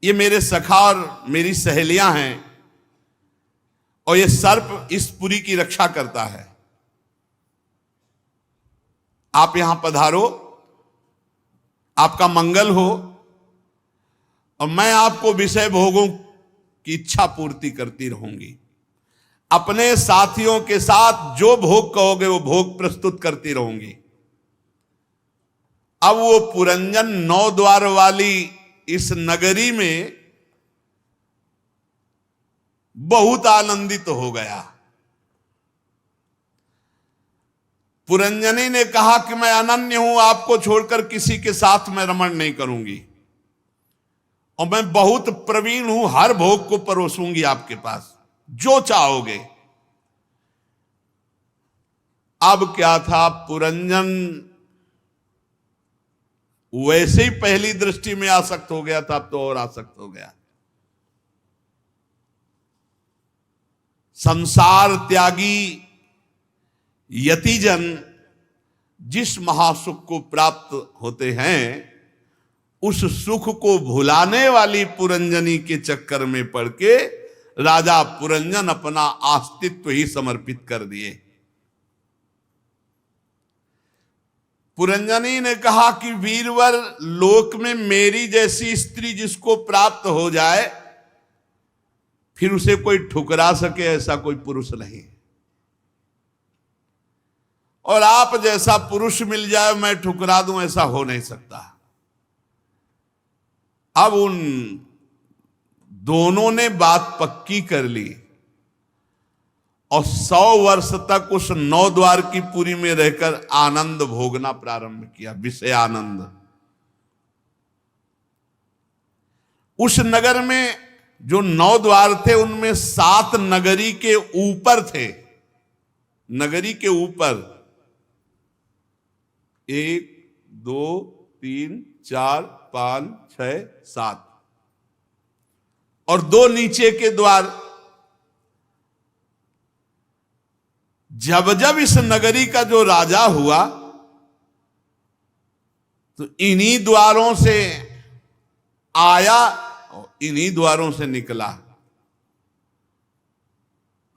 ये मेरे सखा और मेरी सहेलियां हैं और ये सर्प इस पुरी की रक्षा करता है। आप यहां पधारो, आपका मंगल हो और मैं आपको विषय भोगों की इच्छा पूर्ति करती रहूंगी। अपने साथियों के साथ जो भोग कहोगे वो भोग प्रस्तुत करती रहूंगी। अब वो पुरंजन 9 द्वार वाली इस नगरी में बहुत आनंदित हो गया। पुरंजनी ने कहा कि मैं अनन्य हूं, आपको छोड़कर किसी के साथ मैं रमण नहीं करूंगी और मैं बहुत प्रवीण हूं, हर भोग को परोसूंगी आपके पास, जो चाहोगे। अब क्या था, पुरंजन वैसे ही पहली दृष्टि में आसक्त हो गया था, अब तो और आसक्त हो गया। संसार त्यागी यतिजन जिस महासुख को प्राप्त होते हैं, उस सुख को भुलाने वाली पुरंजनी के चक्कर में पड़ के राजा पुरंजन अपना अस्तित्व ही समर्पित कर दिए। पुरंजनी ने कहा कि वीरवर, लोक में मेरी जैसी स्त्री जिसको प्राप्त हो जाए फिर उसे कोई ठुकरा सके ऐसा कोई पुरुष नहीं। और आप जैसा पुरुष मिल जाए मैं ठुकरा दूं ऐसा हो नहीं सकता। अब उन दोनों ने बात पक्की कर ली और 100 वर्ष तक उस 9 द्वार की पुरी में रहकर आनंद भोगना प्रारंभ किया, विषय आनंद। उस नगर में जो 9 द्वार थे उनमें 7 नगरी के ऊपर थे। नगरी के ऊपर 1 2 3 4 5 6 7 और 2 नीचे के द्वार। जब जब इस नगरी का जो राजा हुआ तो इन्हीं द्वारों से आया और इन्हीं द्वारों से निकला।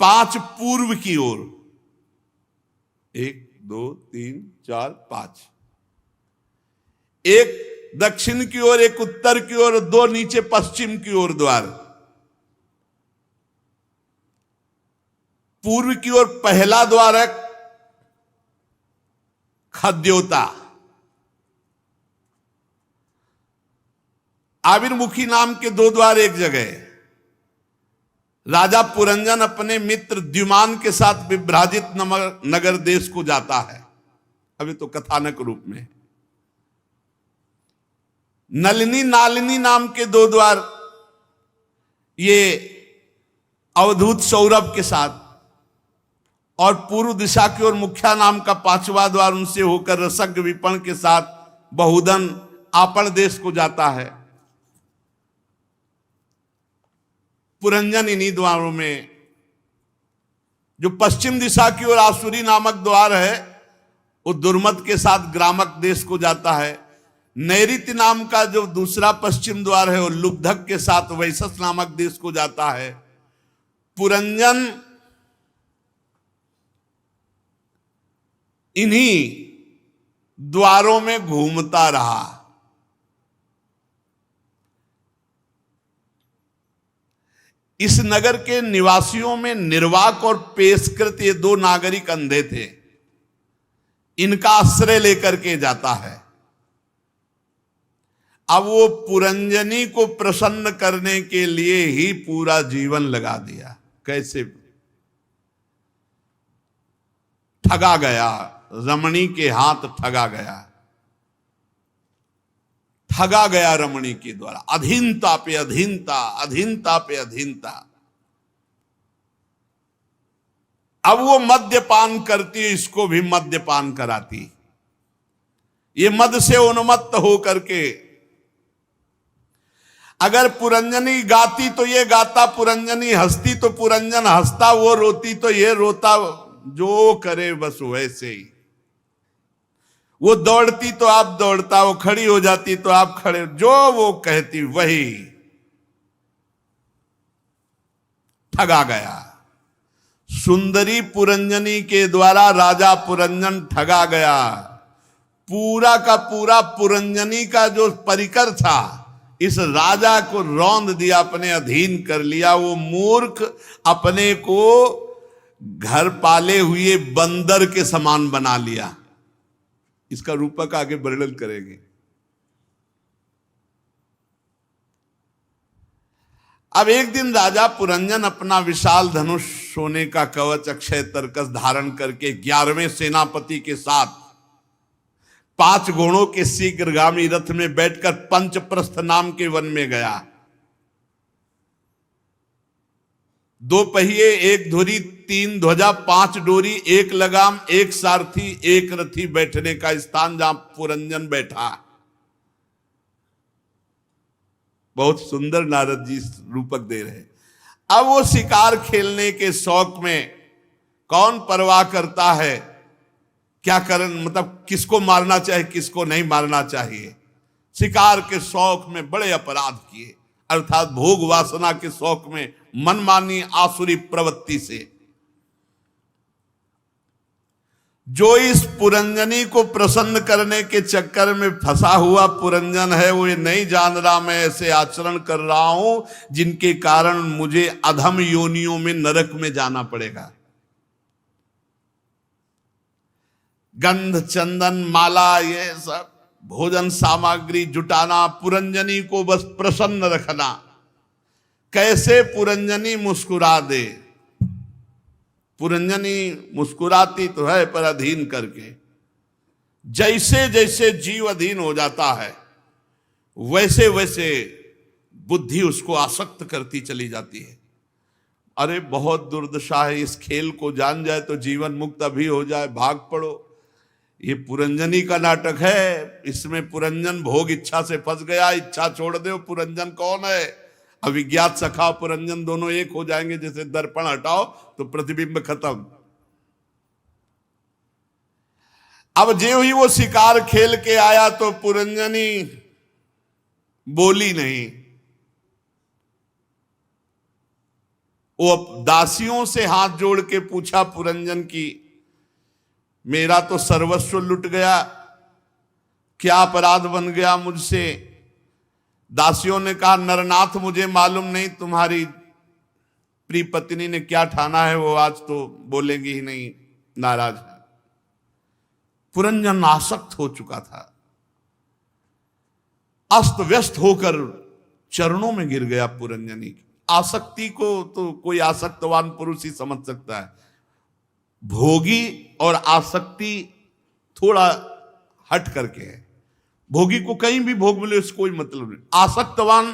5 पूर्व की ओर, 1 2 3 4 5, एक दक्षिण की ओर, एक उत्तर की ओर, 2 नीचे पश्चिम की ओर द्वार। पूर्व की ओर पहला द्वार है खद्योता। आविर्मुखी नाम के 2 द्वार एक जगह। राजा पुरंजन अपने मित्र द्युमान के साथ विभ्राजित नगर देश को जाता है, अभी तो कथानक रूप में। नलिनी नालिनी नाम के 2 द्वार, ये अवधूत सौरभ के साथ। और पूर्व दिशा की ओर मुख्या नाम का 5वां द्वार उनसे होकर रसज्ञ विपण के साथ बहुधन आपण देश को जाता है। पुरंजन इन्हीं द्वारों में, जो पश्चिम दिशा की ओर आसुरी नामक द्वार है वो दुर्मत के साथ ग्रामक देश को जाता है। नैऋत्य नाम का जो दूसरा पश्चिम द्वार है वो लुब्धक के साथ वैशस नामक देश को जाता है। पुरंजन इन्हीं द्वारों में घूमता रहा। इस नगर के निवासियों में निर्वाक और पेशकृत, ये 2 नागरिक अंधे थे। इनका आश्रय लेकर के जाता है। अब वो पुरंजनी को प्रसन्न करने के लिए ही पूरा जीवन लगा दिया। कैसे ठगा गया, रमणी के हाथ ठगा गया, ठगा गया रमणी के द्वारा। अधीनता पे अधीनता, अधीनता पे अधीनता। अब वो मद्यपान करती, इसको भी मद्यपान कराती। ये मद से उन्मत्त हो करके, अगर पुरंजनी गाती तो ये गाता, पुरंजनी हंसती तो पुरंजन हंसता, वो रोती तो ये रोता, जो करे बस वैसे ही। वो दौड़ती तो आप दौड़ता, वो खड़ी हो जाती तो आप खड़े, जो वो कहती वही। ठगा गया। सुंदरी पुरंजनी के द्वारा राजा पुरंजन ठगा गया। पूरा का पूरा पुरंजनी का जो परिकर था, इस राजा को रौंद दिया, अपने अधीन कर लिया। वो मूर्ख अपने को घर पाले हुए बंदर के समान बना लिया। इसका रूपक आगे वर्णन करेंगे। अब एक दिन राजा पुरंजन अपना विशाल धनुष, सोने का कवच, अक्षय तरकस धारण करके 11वें सेनापति के साथ 5 घोड़ों के शीघ्रगामी रथ में बैठकर पंचप्रस्थ नाम के वन में गया। 2 पहिए, 1 धुरी, 3 ध्वजा, 5 डोरी, 1 लगाम, 1 सारथी, 1 रथी बैठने का स्थान जहां पुरंजन बैठा। बहुत सुंदर नारद जी रूपक दे रहे। अब वो शिकार खेलने के शौक में कौन परवाह करता है क्या करन, मतलब किसको मारना चाहिए किसको नहीं मारना चाहिए। शिकार के शौक में बड़े अपराध किए, अर्थात भोग वासना के शौक में, मनमानी आसुरी प्रवृत्ति से। जो इस पुरंजनी को प्रसन्न करने के चक्कर में फंसा हुआ पुरंजन है, वो ये नहीं जान रहा मैं ऐसे आचरण कर रहा हूं जिनके कारण मुझे अधम योनियों में, नरक में जाना पड़ेगा। गंध, चंदन, माला, ये सब भोजन सामग्री जुटाना, पुरंजनी को बस प्रसन्न रखना। कैसे पुरंजनी मुस्कुरा दे। पुरंजनी मुस्कुराती तो है पर अधीन करके। जैसे जैसे जीव अधीन हो जाता है, वैसे वैसे बुद्धि उसको आसक्त करती चली जाती है। अरे बहुत दुर्दशा है, इस खेल को जान जाए तो जीवन मुक्त अभी हो जाए, भाग पड़ो। ये पुरंजनी का नाटक है। इसमें पुरंजन भोग इच्छा से फंस गया, इच्छा छोड़ दो। पुरंजन कौन है? अविज्ञात सखा पुरंजन दोनों एक हो जाएंगे। जैसे दर्पण हटाओ तो प्रतिबिंब खत्म। अब जो ही वो शिकार खेल के आया तो पुरंजनी बोली नहीं। वो दासियों से हाथ जोड़ के पूछा पुरंजन की, मेरा तो सर्वस्व लुट गया, क्या अपराध बन गया मुझसे? दासियों ने कहा, नरनाथ मुझे मालूम नहीं तुम्हारी प्रिय पत्नी ने क्या ठाना है, वो आज तो बोलेंगी ही नहीं, नाराज है। पुरंजन आसक्त हो चुका था, अस्त व्यस्त होकर चरणों में गिर गया पुरंजनी की। आसक्ति को तो कोई आसक्तवान पुरुष ही समझ सकता है। भोगी और आसक्ति थोड़ा हट करके है। भोगी को कहीं भी भोग मिले उसको कोई मतलब नहीं। आसक्तवान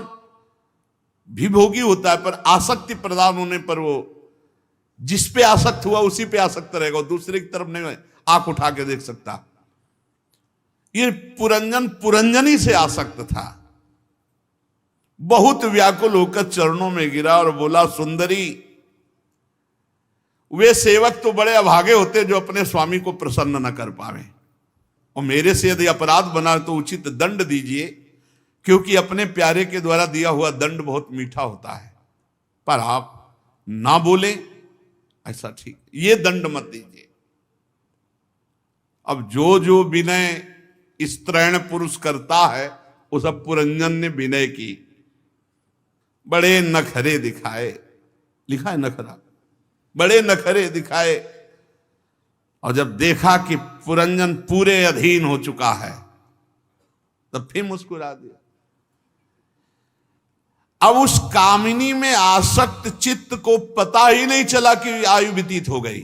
भी भोगी होता है, पर आसक्ति प्रदान होने पर वो जिस पे आसक्त हुआ उसी पे आसक्त रहेगा, दूसरे की तरफ नहीं आंख उठा के देख सकता। ये पुरंजन पुरंजनी से आसक्त था। बहुत व्याकुल होकर चरणों में गिरा और बोला, सुंदरी, वे सेवक तो बड़े अभागे होते जो अपने स्वामी को प्रसन्न न कर पावे, और मेरे से यदि अपराध बना तो उचित दंड दीजिए, क्योंकि अपने प्यारे के द्वारा दिया हुआ दंड बहुत मीठा होता है। पर आप ना बोले ऐसा ठीक, ये दंड मत दीजिए। अब जो जो विनय स्त्रैण पुरुष करता है वो सब पुरंजन ने विनय की। बड़े नखरे दिखाए, लिखा है नखरा, बड़े नखरे दिखाए। और जब देखा कि पुरंजन पूरे अधीन हो चुका है तब फिर मुस्कुरा दिया। अब उस कामिनी में आसक्त चित्त को पता ही नहीं चला कि आयु व्यतीत हो गई।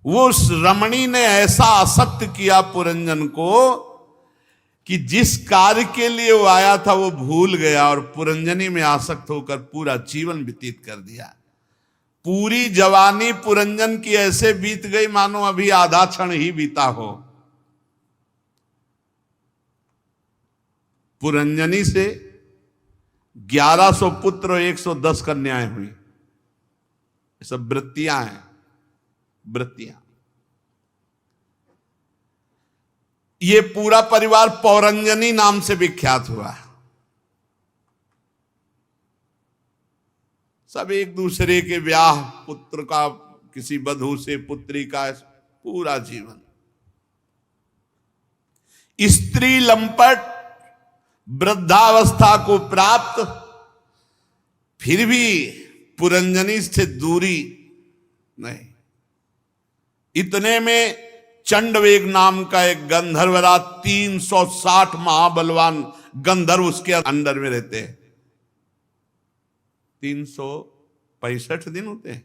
वो उस रमणी ने ऐसा आसक्त किया पुरंजन को कि जिस कार्य के लिए वो आया था वो भूल गया और पुरंजनी में आसक्त होकर पूरा जीवन व्यतीत कर दिया। पूरी जवानी पुरंजन की ऐसे बीत गई मानो अभी आधा क्षण ही बीता हो। पुरंजनी से 1100 पुत्र और 110 कन्याएं हुई। ये सब वृत्तियां हैं, वृत्तियां। ये पूरा परिवार पौरंजनी नाम से विख्यात हुआ। सब एक दूसरे के ब्याह, पुत्र का किसी बधू से, पुत्री का, पूरा जीवन। स्त्री लंपट, वृद्धावस्था को प्राप्त, फिर भी पुरंजनी से दूरी नहीं। इतने में चंडवेग नाम का एक गंधर्वराज, 360 महाबलवान गंधर्व उसके अंडर में रहते हैं। 365 दिन होते हैं।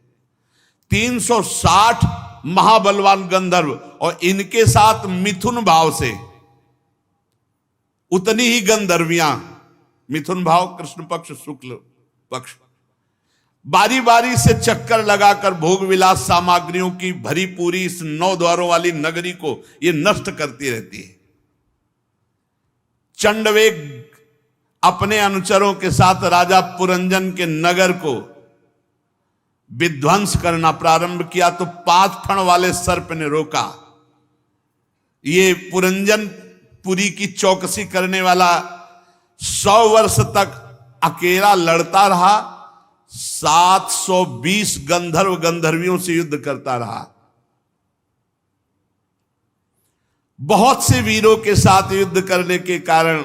360 महाबलवान गंधर्व, और इनके साथ मिथुन भाव से उतनी ही गंधर्वियां। मिथुन भाव कृष्ण पक्ष, शुक्ल पक्ष। बारी बारी से चक्कर लगाकर भोग विलास सामग्रियों की भरी पूरी इस 9 द्वारों वाली नगरी को ये नष्ट करती रहती है। चंडवेग अपने अनुचरों के साथ राजा पुरंजन के नगर को विध्वंस करना प्रारंभ किया तो 5 फण वाले सर्प ने रोका। ये पुरंजन पुरी की चौकसी करने वाला 100 वर्ष तक अकेला लड़ता रहा। 720 गंधर्व गंधर्वियों से युद्ध करता रहा। बहुत से वीरों के साथ युद्ध करने के कारण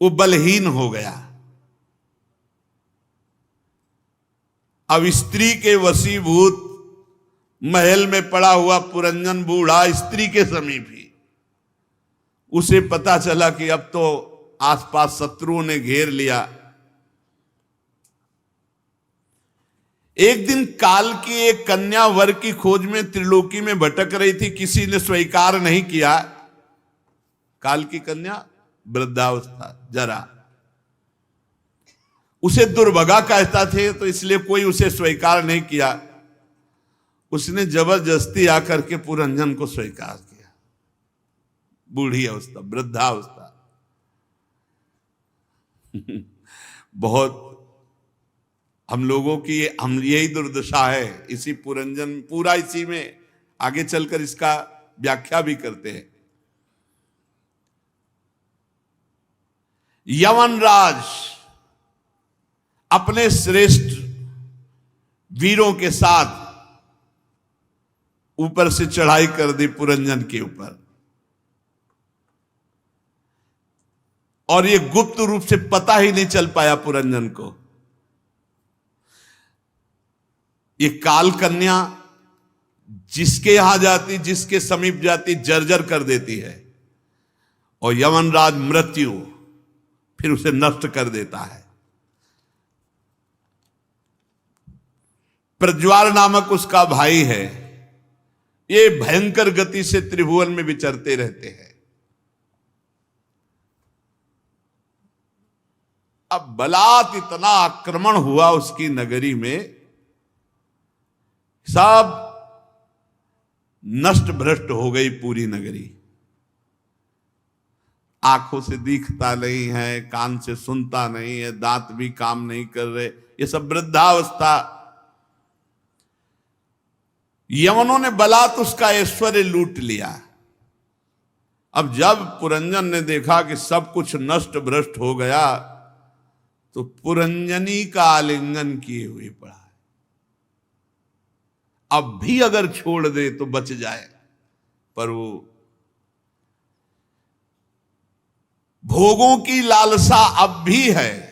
वो बलहीन हो गया। अब स्त्री के वशीभूत महल में पड़ा हुआ पुरंजन बूढ़ा स्त्री के समीप ही। उसे पता चला कि अब तो आसपास शत्रुओं ने घेर लिया। एक दिन काल की एक कन्या वर की खोज में त्रिलोकी में भटक रही थी। किसी ने स्वीकार नहीं किया। काल की कन्या वृद्धावस्था, जरा, उसे दुर्भगा कहता थे तो इसलिए कोई उसे स्वीकार नहीं किया। उसने जबरदस्ती आकर के पुरंजन को स्वीकार किया। बूढ़ी अवस्था, वृद्धावस्था। बहुत हम लोगों की हम यही दुर्दशा है। इसी पुरंजन, पूरा इसी में आगे चलकर इसका व्याख्या भी करते हैं। यमनराज अपने श्रेष्ठ वीरों के साथ ऊपर से चढ़ाई कर दी पुरंजन के ऊपर, और ये गुप्त रूप से पता ही नहीं चल पाया पुरंजन को। ये काल कन्या जिसके यहां जाती, जिसके समीप जाती, जर्जर कर देती है, और यमनराज मृत्यु फिर उसे नष्ट कर देता है। प्रज्वाल नामक उसका भाई है। ये भयंकर गति से त्रिभुवन में विचरते रहते हैं। अब बलात् इतना आक्रमण हुआ उसकी नगरी में, सब नष्ट भ्रष्ट हो गई पूरी नगरी। आंखों से दिखता नहीं है, कान से सुनता नहीं है, दांत भी काम नहीं कर रहे। ये सब वृद्धावस्था। यमनों ने बलात् उसका ऐश्वर्य लूट लिया। अब जब पुरंजन ने देखा कि सब कुछ नष्ट भ्रष्ट हो गया तो पुरंजनी का आलिंगन किए हुए पड़ा है। अब भी अगर छोड़ दे तो बच जाए, पर वो भोगों की लालसा अब भी है।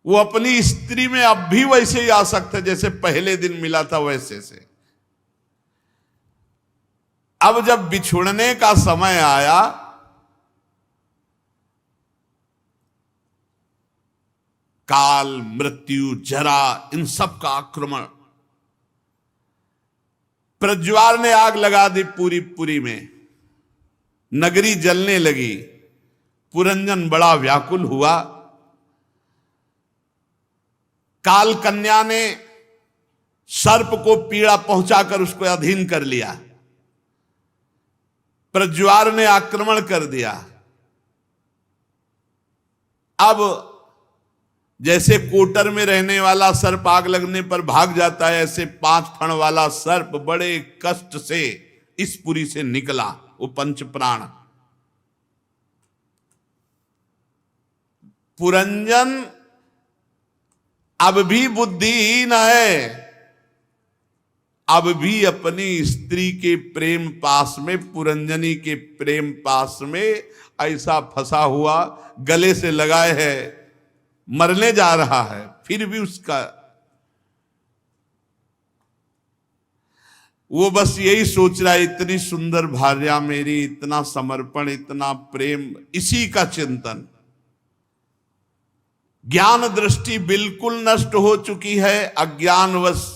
वो अपनी स्त्री में अब भी वैसे ही आसक्त है जैसे पहले दिन मिला था वैसे से। अब जब बिछुड़ने का समय आया, काल, मृत्यु, जरा, इन सब का आक्रमण, प्रज्वार ने आग लगा दी पूरी पुरी में, नगरी जलने लगी। पुरंजन बड़ा व्याकुल हुआ। काल कन्या ने सर्प को पीड़ा पहुंचाकर उसको अधीन कर लिया। प्रज्वार ने आक्रमण कर दिया। अब जैसे कोटर में रहने वाला सर्प आग लगने पर भाग जाता है, ऐसे 5 फण वाला सर्प बड़े कष्ट से इस पुरी से निकला, वो पंच प्राण। पुरंजन अब भी बुद्धिहीन है, अब भी अपनी स्त्री के प्रेम पास में, पुरंजनी के प्रेम पास में ऐसा फंसा हुआ, गले से लगाए है, मरने जा रहा है, फिर भी उसका वो बस यही सोच रहा है, इतनी सुंदर भार्या मेरी, इतना समर्पण, इतना प्रेम, इसी का चिंतन। ज्ञान दृष्टि बिल्कुल नष्ट हो चुकी है। अज्ञानवश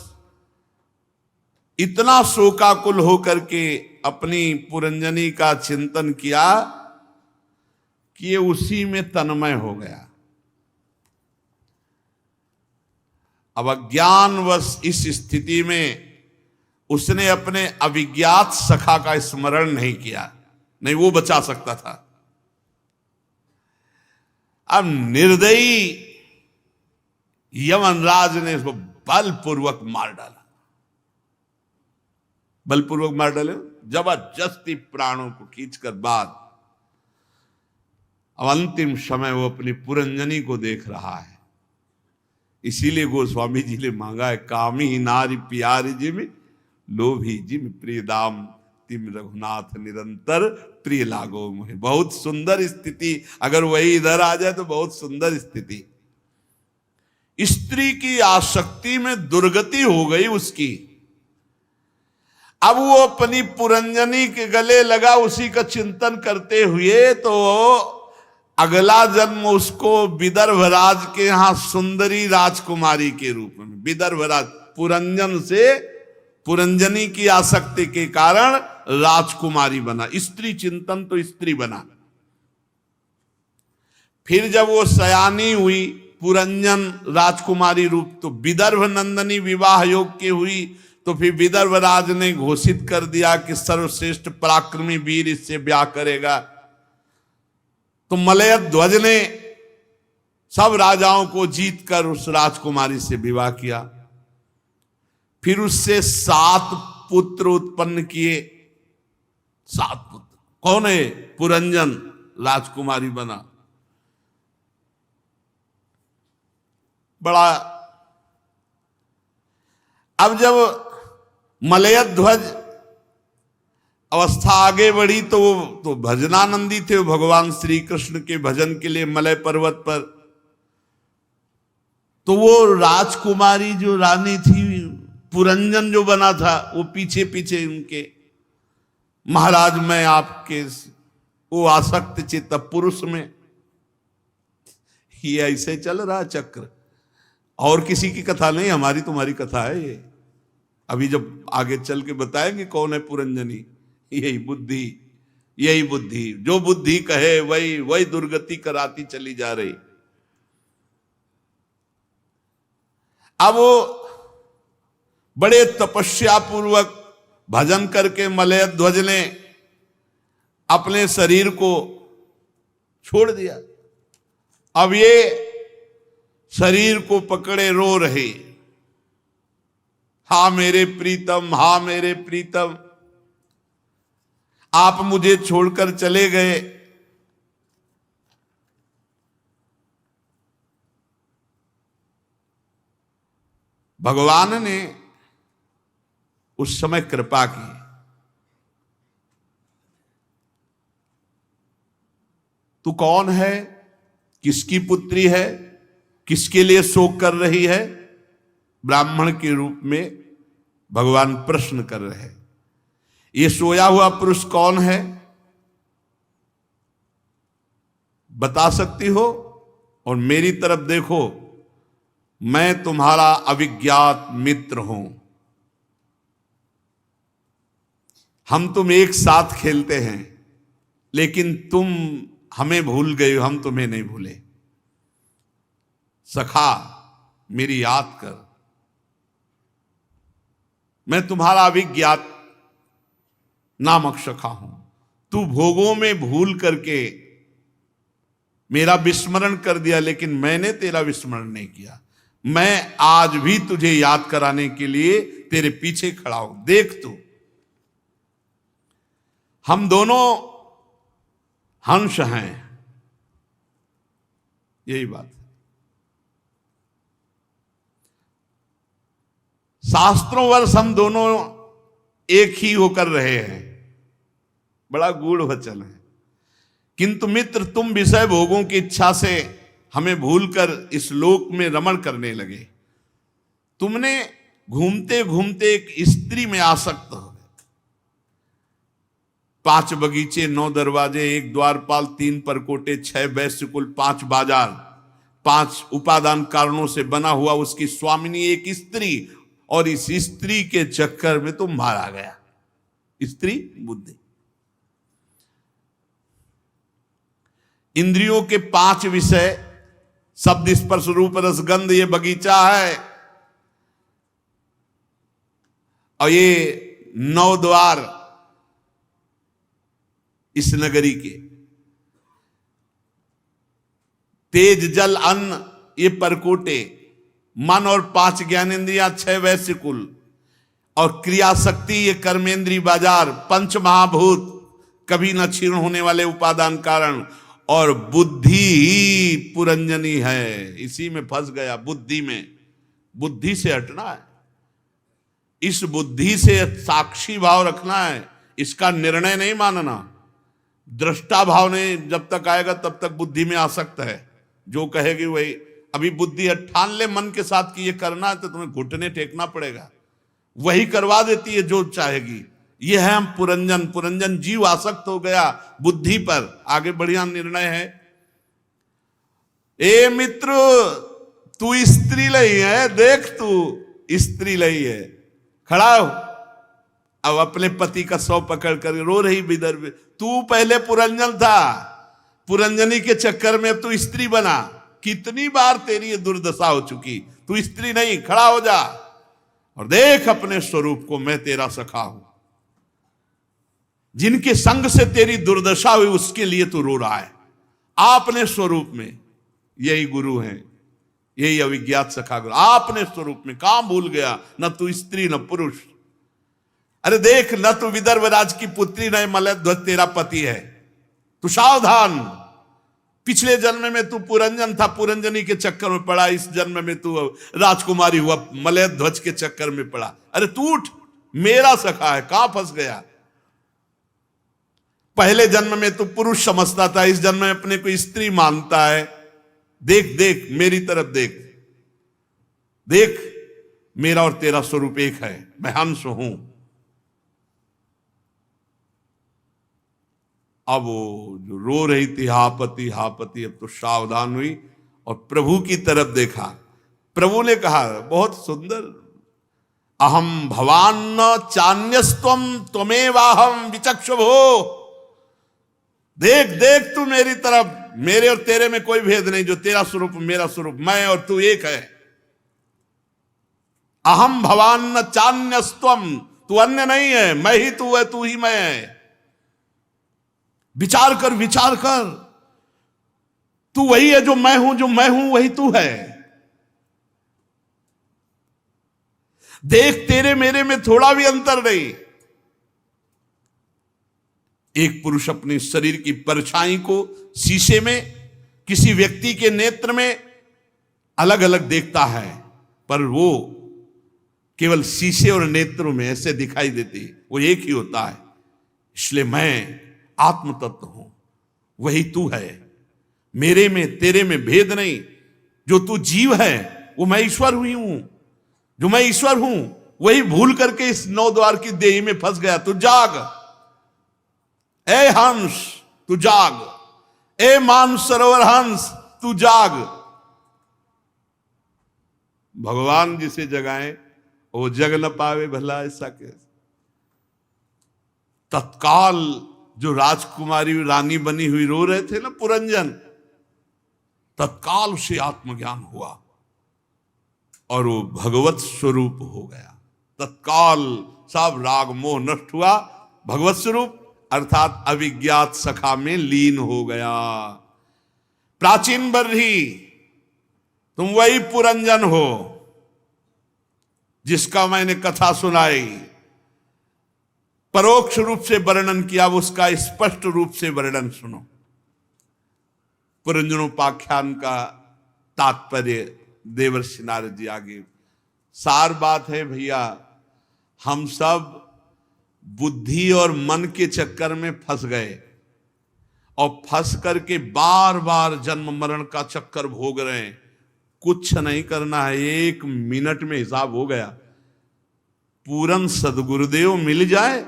इतना शोकाकुल होकर के अपनी पुरंजनी का चिंतन किया कि ये उसी में तन्मय हो गया। अब अज्ञानवश इस स्थिति में उसने अपने अविज्ञात सखा का स्मरण नहीं किया, नहीं वो बचा सकता था। अब निर्दयी यमनराज ने इसको बलपूर्वक मार डाला। बलपूर्वक मार डाले, जबरदस्ती प्राणों को खींचकर बाद। अब अंतिम समय वो अपनी पुरंजनी को देख रहा है। इसीलिए गोस्वामी जी ने मांगा है, कामी नारी प्यारी जिम लोभी जिम प्रिय दाम तिम रघुनाथ निरंतर प्रिय लागो मुहे। बहुत सुंदर स्थिति, अगर वही इधर आ जाए तो बहुत सुंदर स्थिति। स्त्री की आसक्ति में दुर्गति हो गई उसकी। अब वो अपनी पुरंजनी के गले लगा, उसी का चिंतन करते हुए, तो अगला जन्म उसको विदर्भराज के यहां सुंदरी राजकुमारी के रूप में, विदर्भराज पुरंजन से पुरंजनी की आसक्ति के कारण राजकुमारी बना। स्त्री चिंतन तो स्त्री बना। फिर जब वो सयानी हुई, पुरंजन राजकुमारी रूप, तो विदर्भ नंदनी विवाह योग की हुई। तो फिर विदर्भराज ने घोषित कर दिया कि सर्वश्रेष्ठ पराक्रमी वीर इससे ब्याह करेगा। तो मलय ध्वज ने सब राजाओं को जीतकर उस राजकुमारी से विवाह किया। फिर उससे 7 पुत्र उत्पन्न किए। 7 पुत्र कौन है? पुरंजन राजकुमारी बना। बड़ा अब जब मलय ध्वज अवस्था आगे बढ़ी तो वो तो भजनानंदी थे, वो भगवान श्री कृष्ण के भजन के लिए मलय पर्वत पर। तो वो राजकुमारी जो रानी थी, पुरंजन जो बना था, वो पीछे पीछे उनके, महाराज मैं आपके, वो आसक्त चित्त पुरुष में। ये ऐसे चल रहा चक्र, और किसी की कथा नहीं, हमारी तुम्हारी कथा है ये। अभी जब आगे चल के बताएंगे कौन है पुरंजनी। यही बुद्धि, यही बुद्धि, जो बुद्धि कहे वही वही दुर्गति कराती चली जा रही। अब वो बड़े तपस्या पूर्वक भजन करके मलय ध्वज ने अपने शरीर को छोड़ दिया। अब ये शरीर को पकड़े रो रहे, हा मेरे प्रीतम, हा मेरे प्रीतम, आप मुझे छोड़कर चले गए। भगवान ने उस समय कृपा की। तू कौन है? किसकी पुत्री है? किसके लिए शोक कर रही है? ब्राह्मण के रूप में भगवान प्रश्न कर रहे हैं। ये सोया हुआ पुरुष कौन है? बता सकती हो? और मेरी तरफ देखो, मैं तुम्हारा अविज्ञात मित्र हूं। हम तुम एक साथ खेलते हैं, लेकिन तुम हमें भूल गए हो, हम तुम्हें नहीं भूले। सखा मेरी याद कर, मैं तुम्हारा अविज्ञात नामक सखा हूं। तू भोगों में भूल करके मेरा विस्मरण कर दिया, लेकिन मैंने तेरा विस्मरण नहीं किया। मैं आज भी तुझे याद कराने के लिए तेरे पीछे खड़ा हूं। देख तू, हम दोनों हंस हैं, यही बात है। शास्त्रों वर्ष हम दोनों एक ही होकर रहे हैं, बड़ा गूढ़ वचन है। किंतु मित्र, तुम विषय भोगों की इच्छा से हमें भूलकर इस लोक में रमण करने लगे। तुमने घूमते घूमते एक स्त्री में आसक्त हो गए। 5 बगीचे, 9 दरवाजे, 1 द्वारपाल, 3 परकोटे, 6 वैश्यकुल, 5 बाजार, 5 उपादान कारणों से बना हुआ उसकी स्वामिनी एक स्त्री, और इस स्त्री के चक्कर में तुम मारा गया। स्त्री बुद्धि। इंद्रियों के 5 विषय, शब्द, स्पर्श, रूप, रस, गंध, ये बगीचा है। और ये 9 द्वार इस नगरी के। तेज, जल, अन्न, ये परकोटे। मन और 5 ज्ञानेन्द्रियां, 6 वैश्यकुल, और क्रिया शक्ति, ये कर्मेंद्री बाजार। 5 महाभूत, कभी न क्षीण होने वाले उपादान कारण। और बुद्धि ही पुरंजनी है। इसी में फंस गया, बुद्धि में। बुद्धि से हटना है, इस बुद्धि से साक्षी भाव रखना है, इसका निर्णय नहीं मानना। दृष्टा भाव नहीं जब तक आएगा तब तक बुद्धि में आसक्त है। जो कहेगी वही। अभी बुद्धि है, ठान ले मन के साथ कि ये करना है तो तुम्हें घुटने टेकना पड़ेगा, वही करवा देती है जो चाहेगी। ये है हम पुरंजन। पुरंजन जीव आसक्त हो गया बुद्धि पर। आगे बढ़िया निर्णय है। ए मित्र, तू स्त्री लई है, देख तू स्त्री लई है। खड़ा हो, अब अपने पति का सौ पकड़ कर रो रही बिदर। तू पहले पुरंजन था, पुरंजनी के चक्कर में अब तू स्त्री बना। कितनी बार तेरी ये दुर्दशा हो चुकी। तू स्त्री नहीं, खड़ा हो जा और देख अपने स्वरूप को। मैं तेरा सखा हूं। जिनके संग से तेरी दुर्दशा हुई उसके लिए तू रो रहा है। आपने स्वरूप में, यही गुरु हैं, यही अविज्ञात सखा गुरु। आपने स्वरूप में कहां भूल गया? न तू स्त्री न पुरुष। अरे देख, न तू विदर्भ राज की पुत्री, न मलयध्वज तेरा पति है। तू सावधान। पिछले जन्म में तू पुरंजन था, पुरंजनी के चक्कर में पड़ा। इस जन्म में तू राजकुमारी हुआ, मलयध्वज के चक्कर में पड़ा। अरे तू उठ, मेरा सखा है, कहां फंस गया? पहले जन्म में तू पुरुष समझता था, इस जन्म में अपने को स्त्री मानता है। देख देख, मेरी तरफ देख। देख, मेरा और तेरा स्वरूप एक है। मैं हंस हूं। अब वो जो रो रही थी, हापति हापति, अब तो सावधान हुई और प्रभु की तरफ देखा। प्रभु ने कहा, बहुत सुंदर, अहम भवान न चान्यस्त्वम त्वमेवाहम विचक्षुभो। देख देख तू मेरी तरफ, मेरे और तेरे में कोई भेद नहीं। जो तेरा स्वरूप मेरा स्वरूप, मैं और तू एक है। अहम भवान न चान्यस्त्वम, तू अन्य नहीं है, मैं ही तू है, तू ही मैं है। विचार कर, विचार कर, तू वही है जो मैं हूं, जो मैं हूं वही तू है। देख, तेरे मेरे में थोड़ा भी अंतर नहीं। एक पुरुष अपने शरीर की परछाई को शीशे में, किसी व्यक्ति के नेत्र में अलग अलग देखता है, पर वो केवल शीशे और नेत्रों में ऐसे दिखाई देती, वो एक ही होता है। इसलिए मैं आत्म तत्व हूं, वही तू है। मेरे में तेरे में भेद नहीं। जो तू जीव है वो मैं ईश्वर हुई हूं, जो मैं ईश्वर हूं वही भूल करके इस नौ द्वार की देही में फंस गया। तू जाग, ए हंस तू जाग, ए मान सरोवर हंस तू जाग। भगवान जिसे जगाए वो जग न पावे भला, ऐसा कैसे। तत्काल जो राजकुमारी रानी बनी हुई रो रहे थे ना पुरंजन, तत्काल उसे आत्मज्ञान हुआ और वो भगवत स्वरूप हो गया। तत्काल सब राग मोह नष्ट हुआ, भगवत स्वरूप अर्थात अविज्ञात सखा में लीन हो गया। प्राचीन बर्ही, तुम वही पुरंजन हो जिसका मैंने कथा सुनाई, परोक्ष रूप से वर्णन किया, उसका स्पष्ट रूप से वर्णन सुनो। पुरंजनोपाख्यान का तात्पर्य देवर्षि नारद जी आगे। सार बात है भैया, हम सब बुद्धि और मन के चक्कर में फंस गए और फंस करके बार बार जन्म मरण का चक्कर भोग रहे हैं। कुछ नहीं करना है, 1 मिनट में हिसाब हो गया। पूरन सदगुरुदेव मिल जाए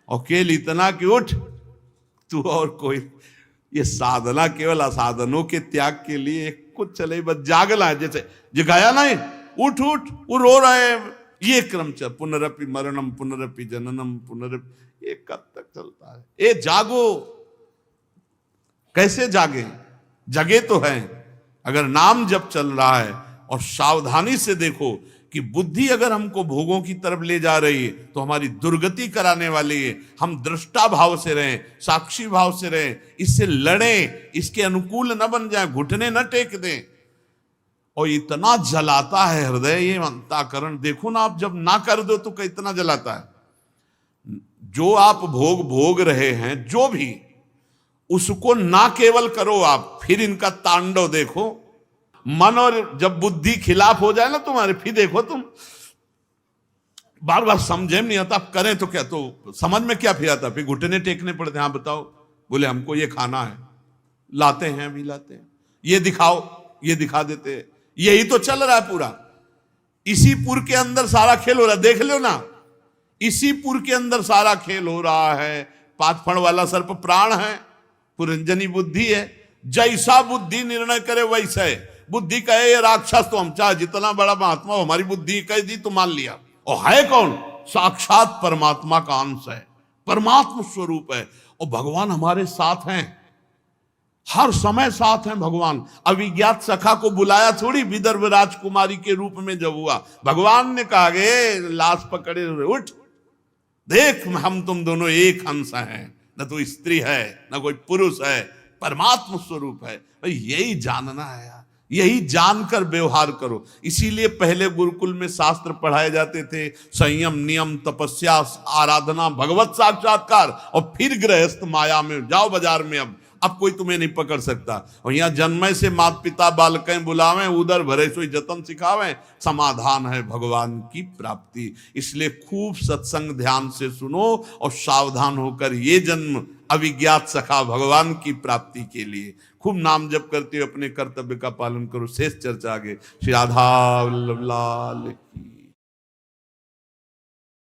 और केवल इतना कि उठ तू और कोई, ये साधना केवल असाधनों के त्याग के लिए कुछ चले, बस जागना है। जैसे जगाया नहीं, उठ उठ, वो रो रहे हैं, ये क्रम चल, पुनरपि मरणम पुनरपि जननम पुनरपि, ये कब तक चलता है। ए जागो, कैसे जागे, जगे तो हैं अगर नाम जब चल रहा है। और सावधानी से देखो कि बुद्धि अगर हमको भोगों की तरफ ले जा रही है तो हमारी दुर्गति कराने वाली है। हम दृष्टा भाव से रहें, साक्षी भाव से रहें, इससे लड़ें, इसके अनुकूल न बन जाए, घुटने न टेक दें। और इतना जलाता है हृदय, ये अंतःकरण देखो ना, आप जब ना कर दो तो कितना जलाता है। जो आप भोग रहे हैं जो भी, उसको ना केवल करो आप, फिर इनका तांडव देखो। मन और जब बुद्धि खिलाफ हो जाए ना तुम्हारे, फिर देखो तुम बार बार समझे नहीं आता, करें तो क्या, तो समझ में क्या फिर आता, फिर घुटने टेकने पड़ते। हाँ बताओ, बोले हमको ये खाना है, लाते हैं अभी लाते हैं, ये दिखाओ, ये दिखा देते हैं। यही तो चल रहा है पूरा, इसी पुर के अंदर सारा खेल हो रहा है, देख लो ना, इसी पुर के अंदर सारा खेल हो रहा है। 5 फण वाला सर्प प्राण है, पुरंजनी बुद्धि है। जैसा बुद्धि निर्णय करे वैसे, बुद्धि कहे ये राक्षस, तो हम चाहे जितना बड़ा महात्मा हो, हमारी बुद्धि कह दी तो मान लिया। और है कौन, साक्षात परमात्मा का अंश है, परमात्मा स्वरूप है। और भगवान हमारे साथ हैं, हर समय साथ हैं भगवान। अविज्ञात सखा को बुलाया थोड़ी, विदर्भ राजकुमारी के रूप में जब हुआ, भगवान ने कहा गे लाश पकड़े उठ, देख हम तुम दोनों एक अंश हैं, न तो स्त्री है न कोई पुरुष है, परमात्मा स्वरूप है। भाई यही जानना है यार, यही जानकर व्यवहार करो। इसीलिए पहले गुरुकुल में शास्त्र पढ़ाए जाते थे, संयम नियम तपस्या आराधना भगवत साक्षात्कार, और फिर गृहस्थ माया में जाओ बाजार में। अब कोई तुम्हें नहीं पकड़ सकता। और यहाँ जन्म से माता पिता बालकें बुलावें, उधर भरे सोई जतन सिखावें, समाधान है भगवान की प्राप्ति। इसलिए खूब सत्संग ध्यान से सुनो और सावधान होकर ये जन्म अविज्ञात सखा भगवान की प्राप्ति के लिए खूब नाम जप करते हुए अपने कर्तव्य का पालन करो। शेष चर्चा आगे। श्री राधा वल्लभ लाल की।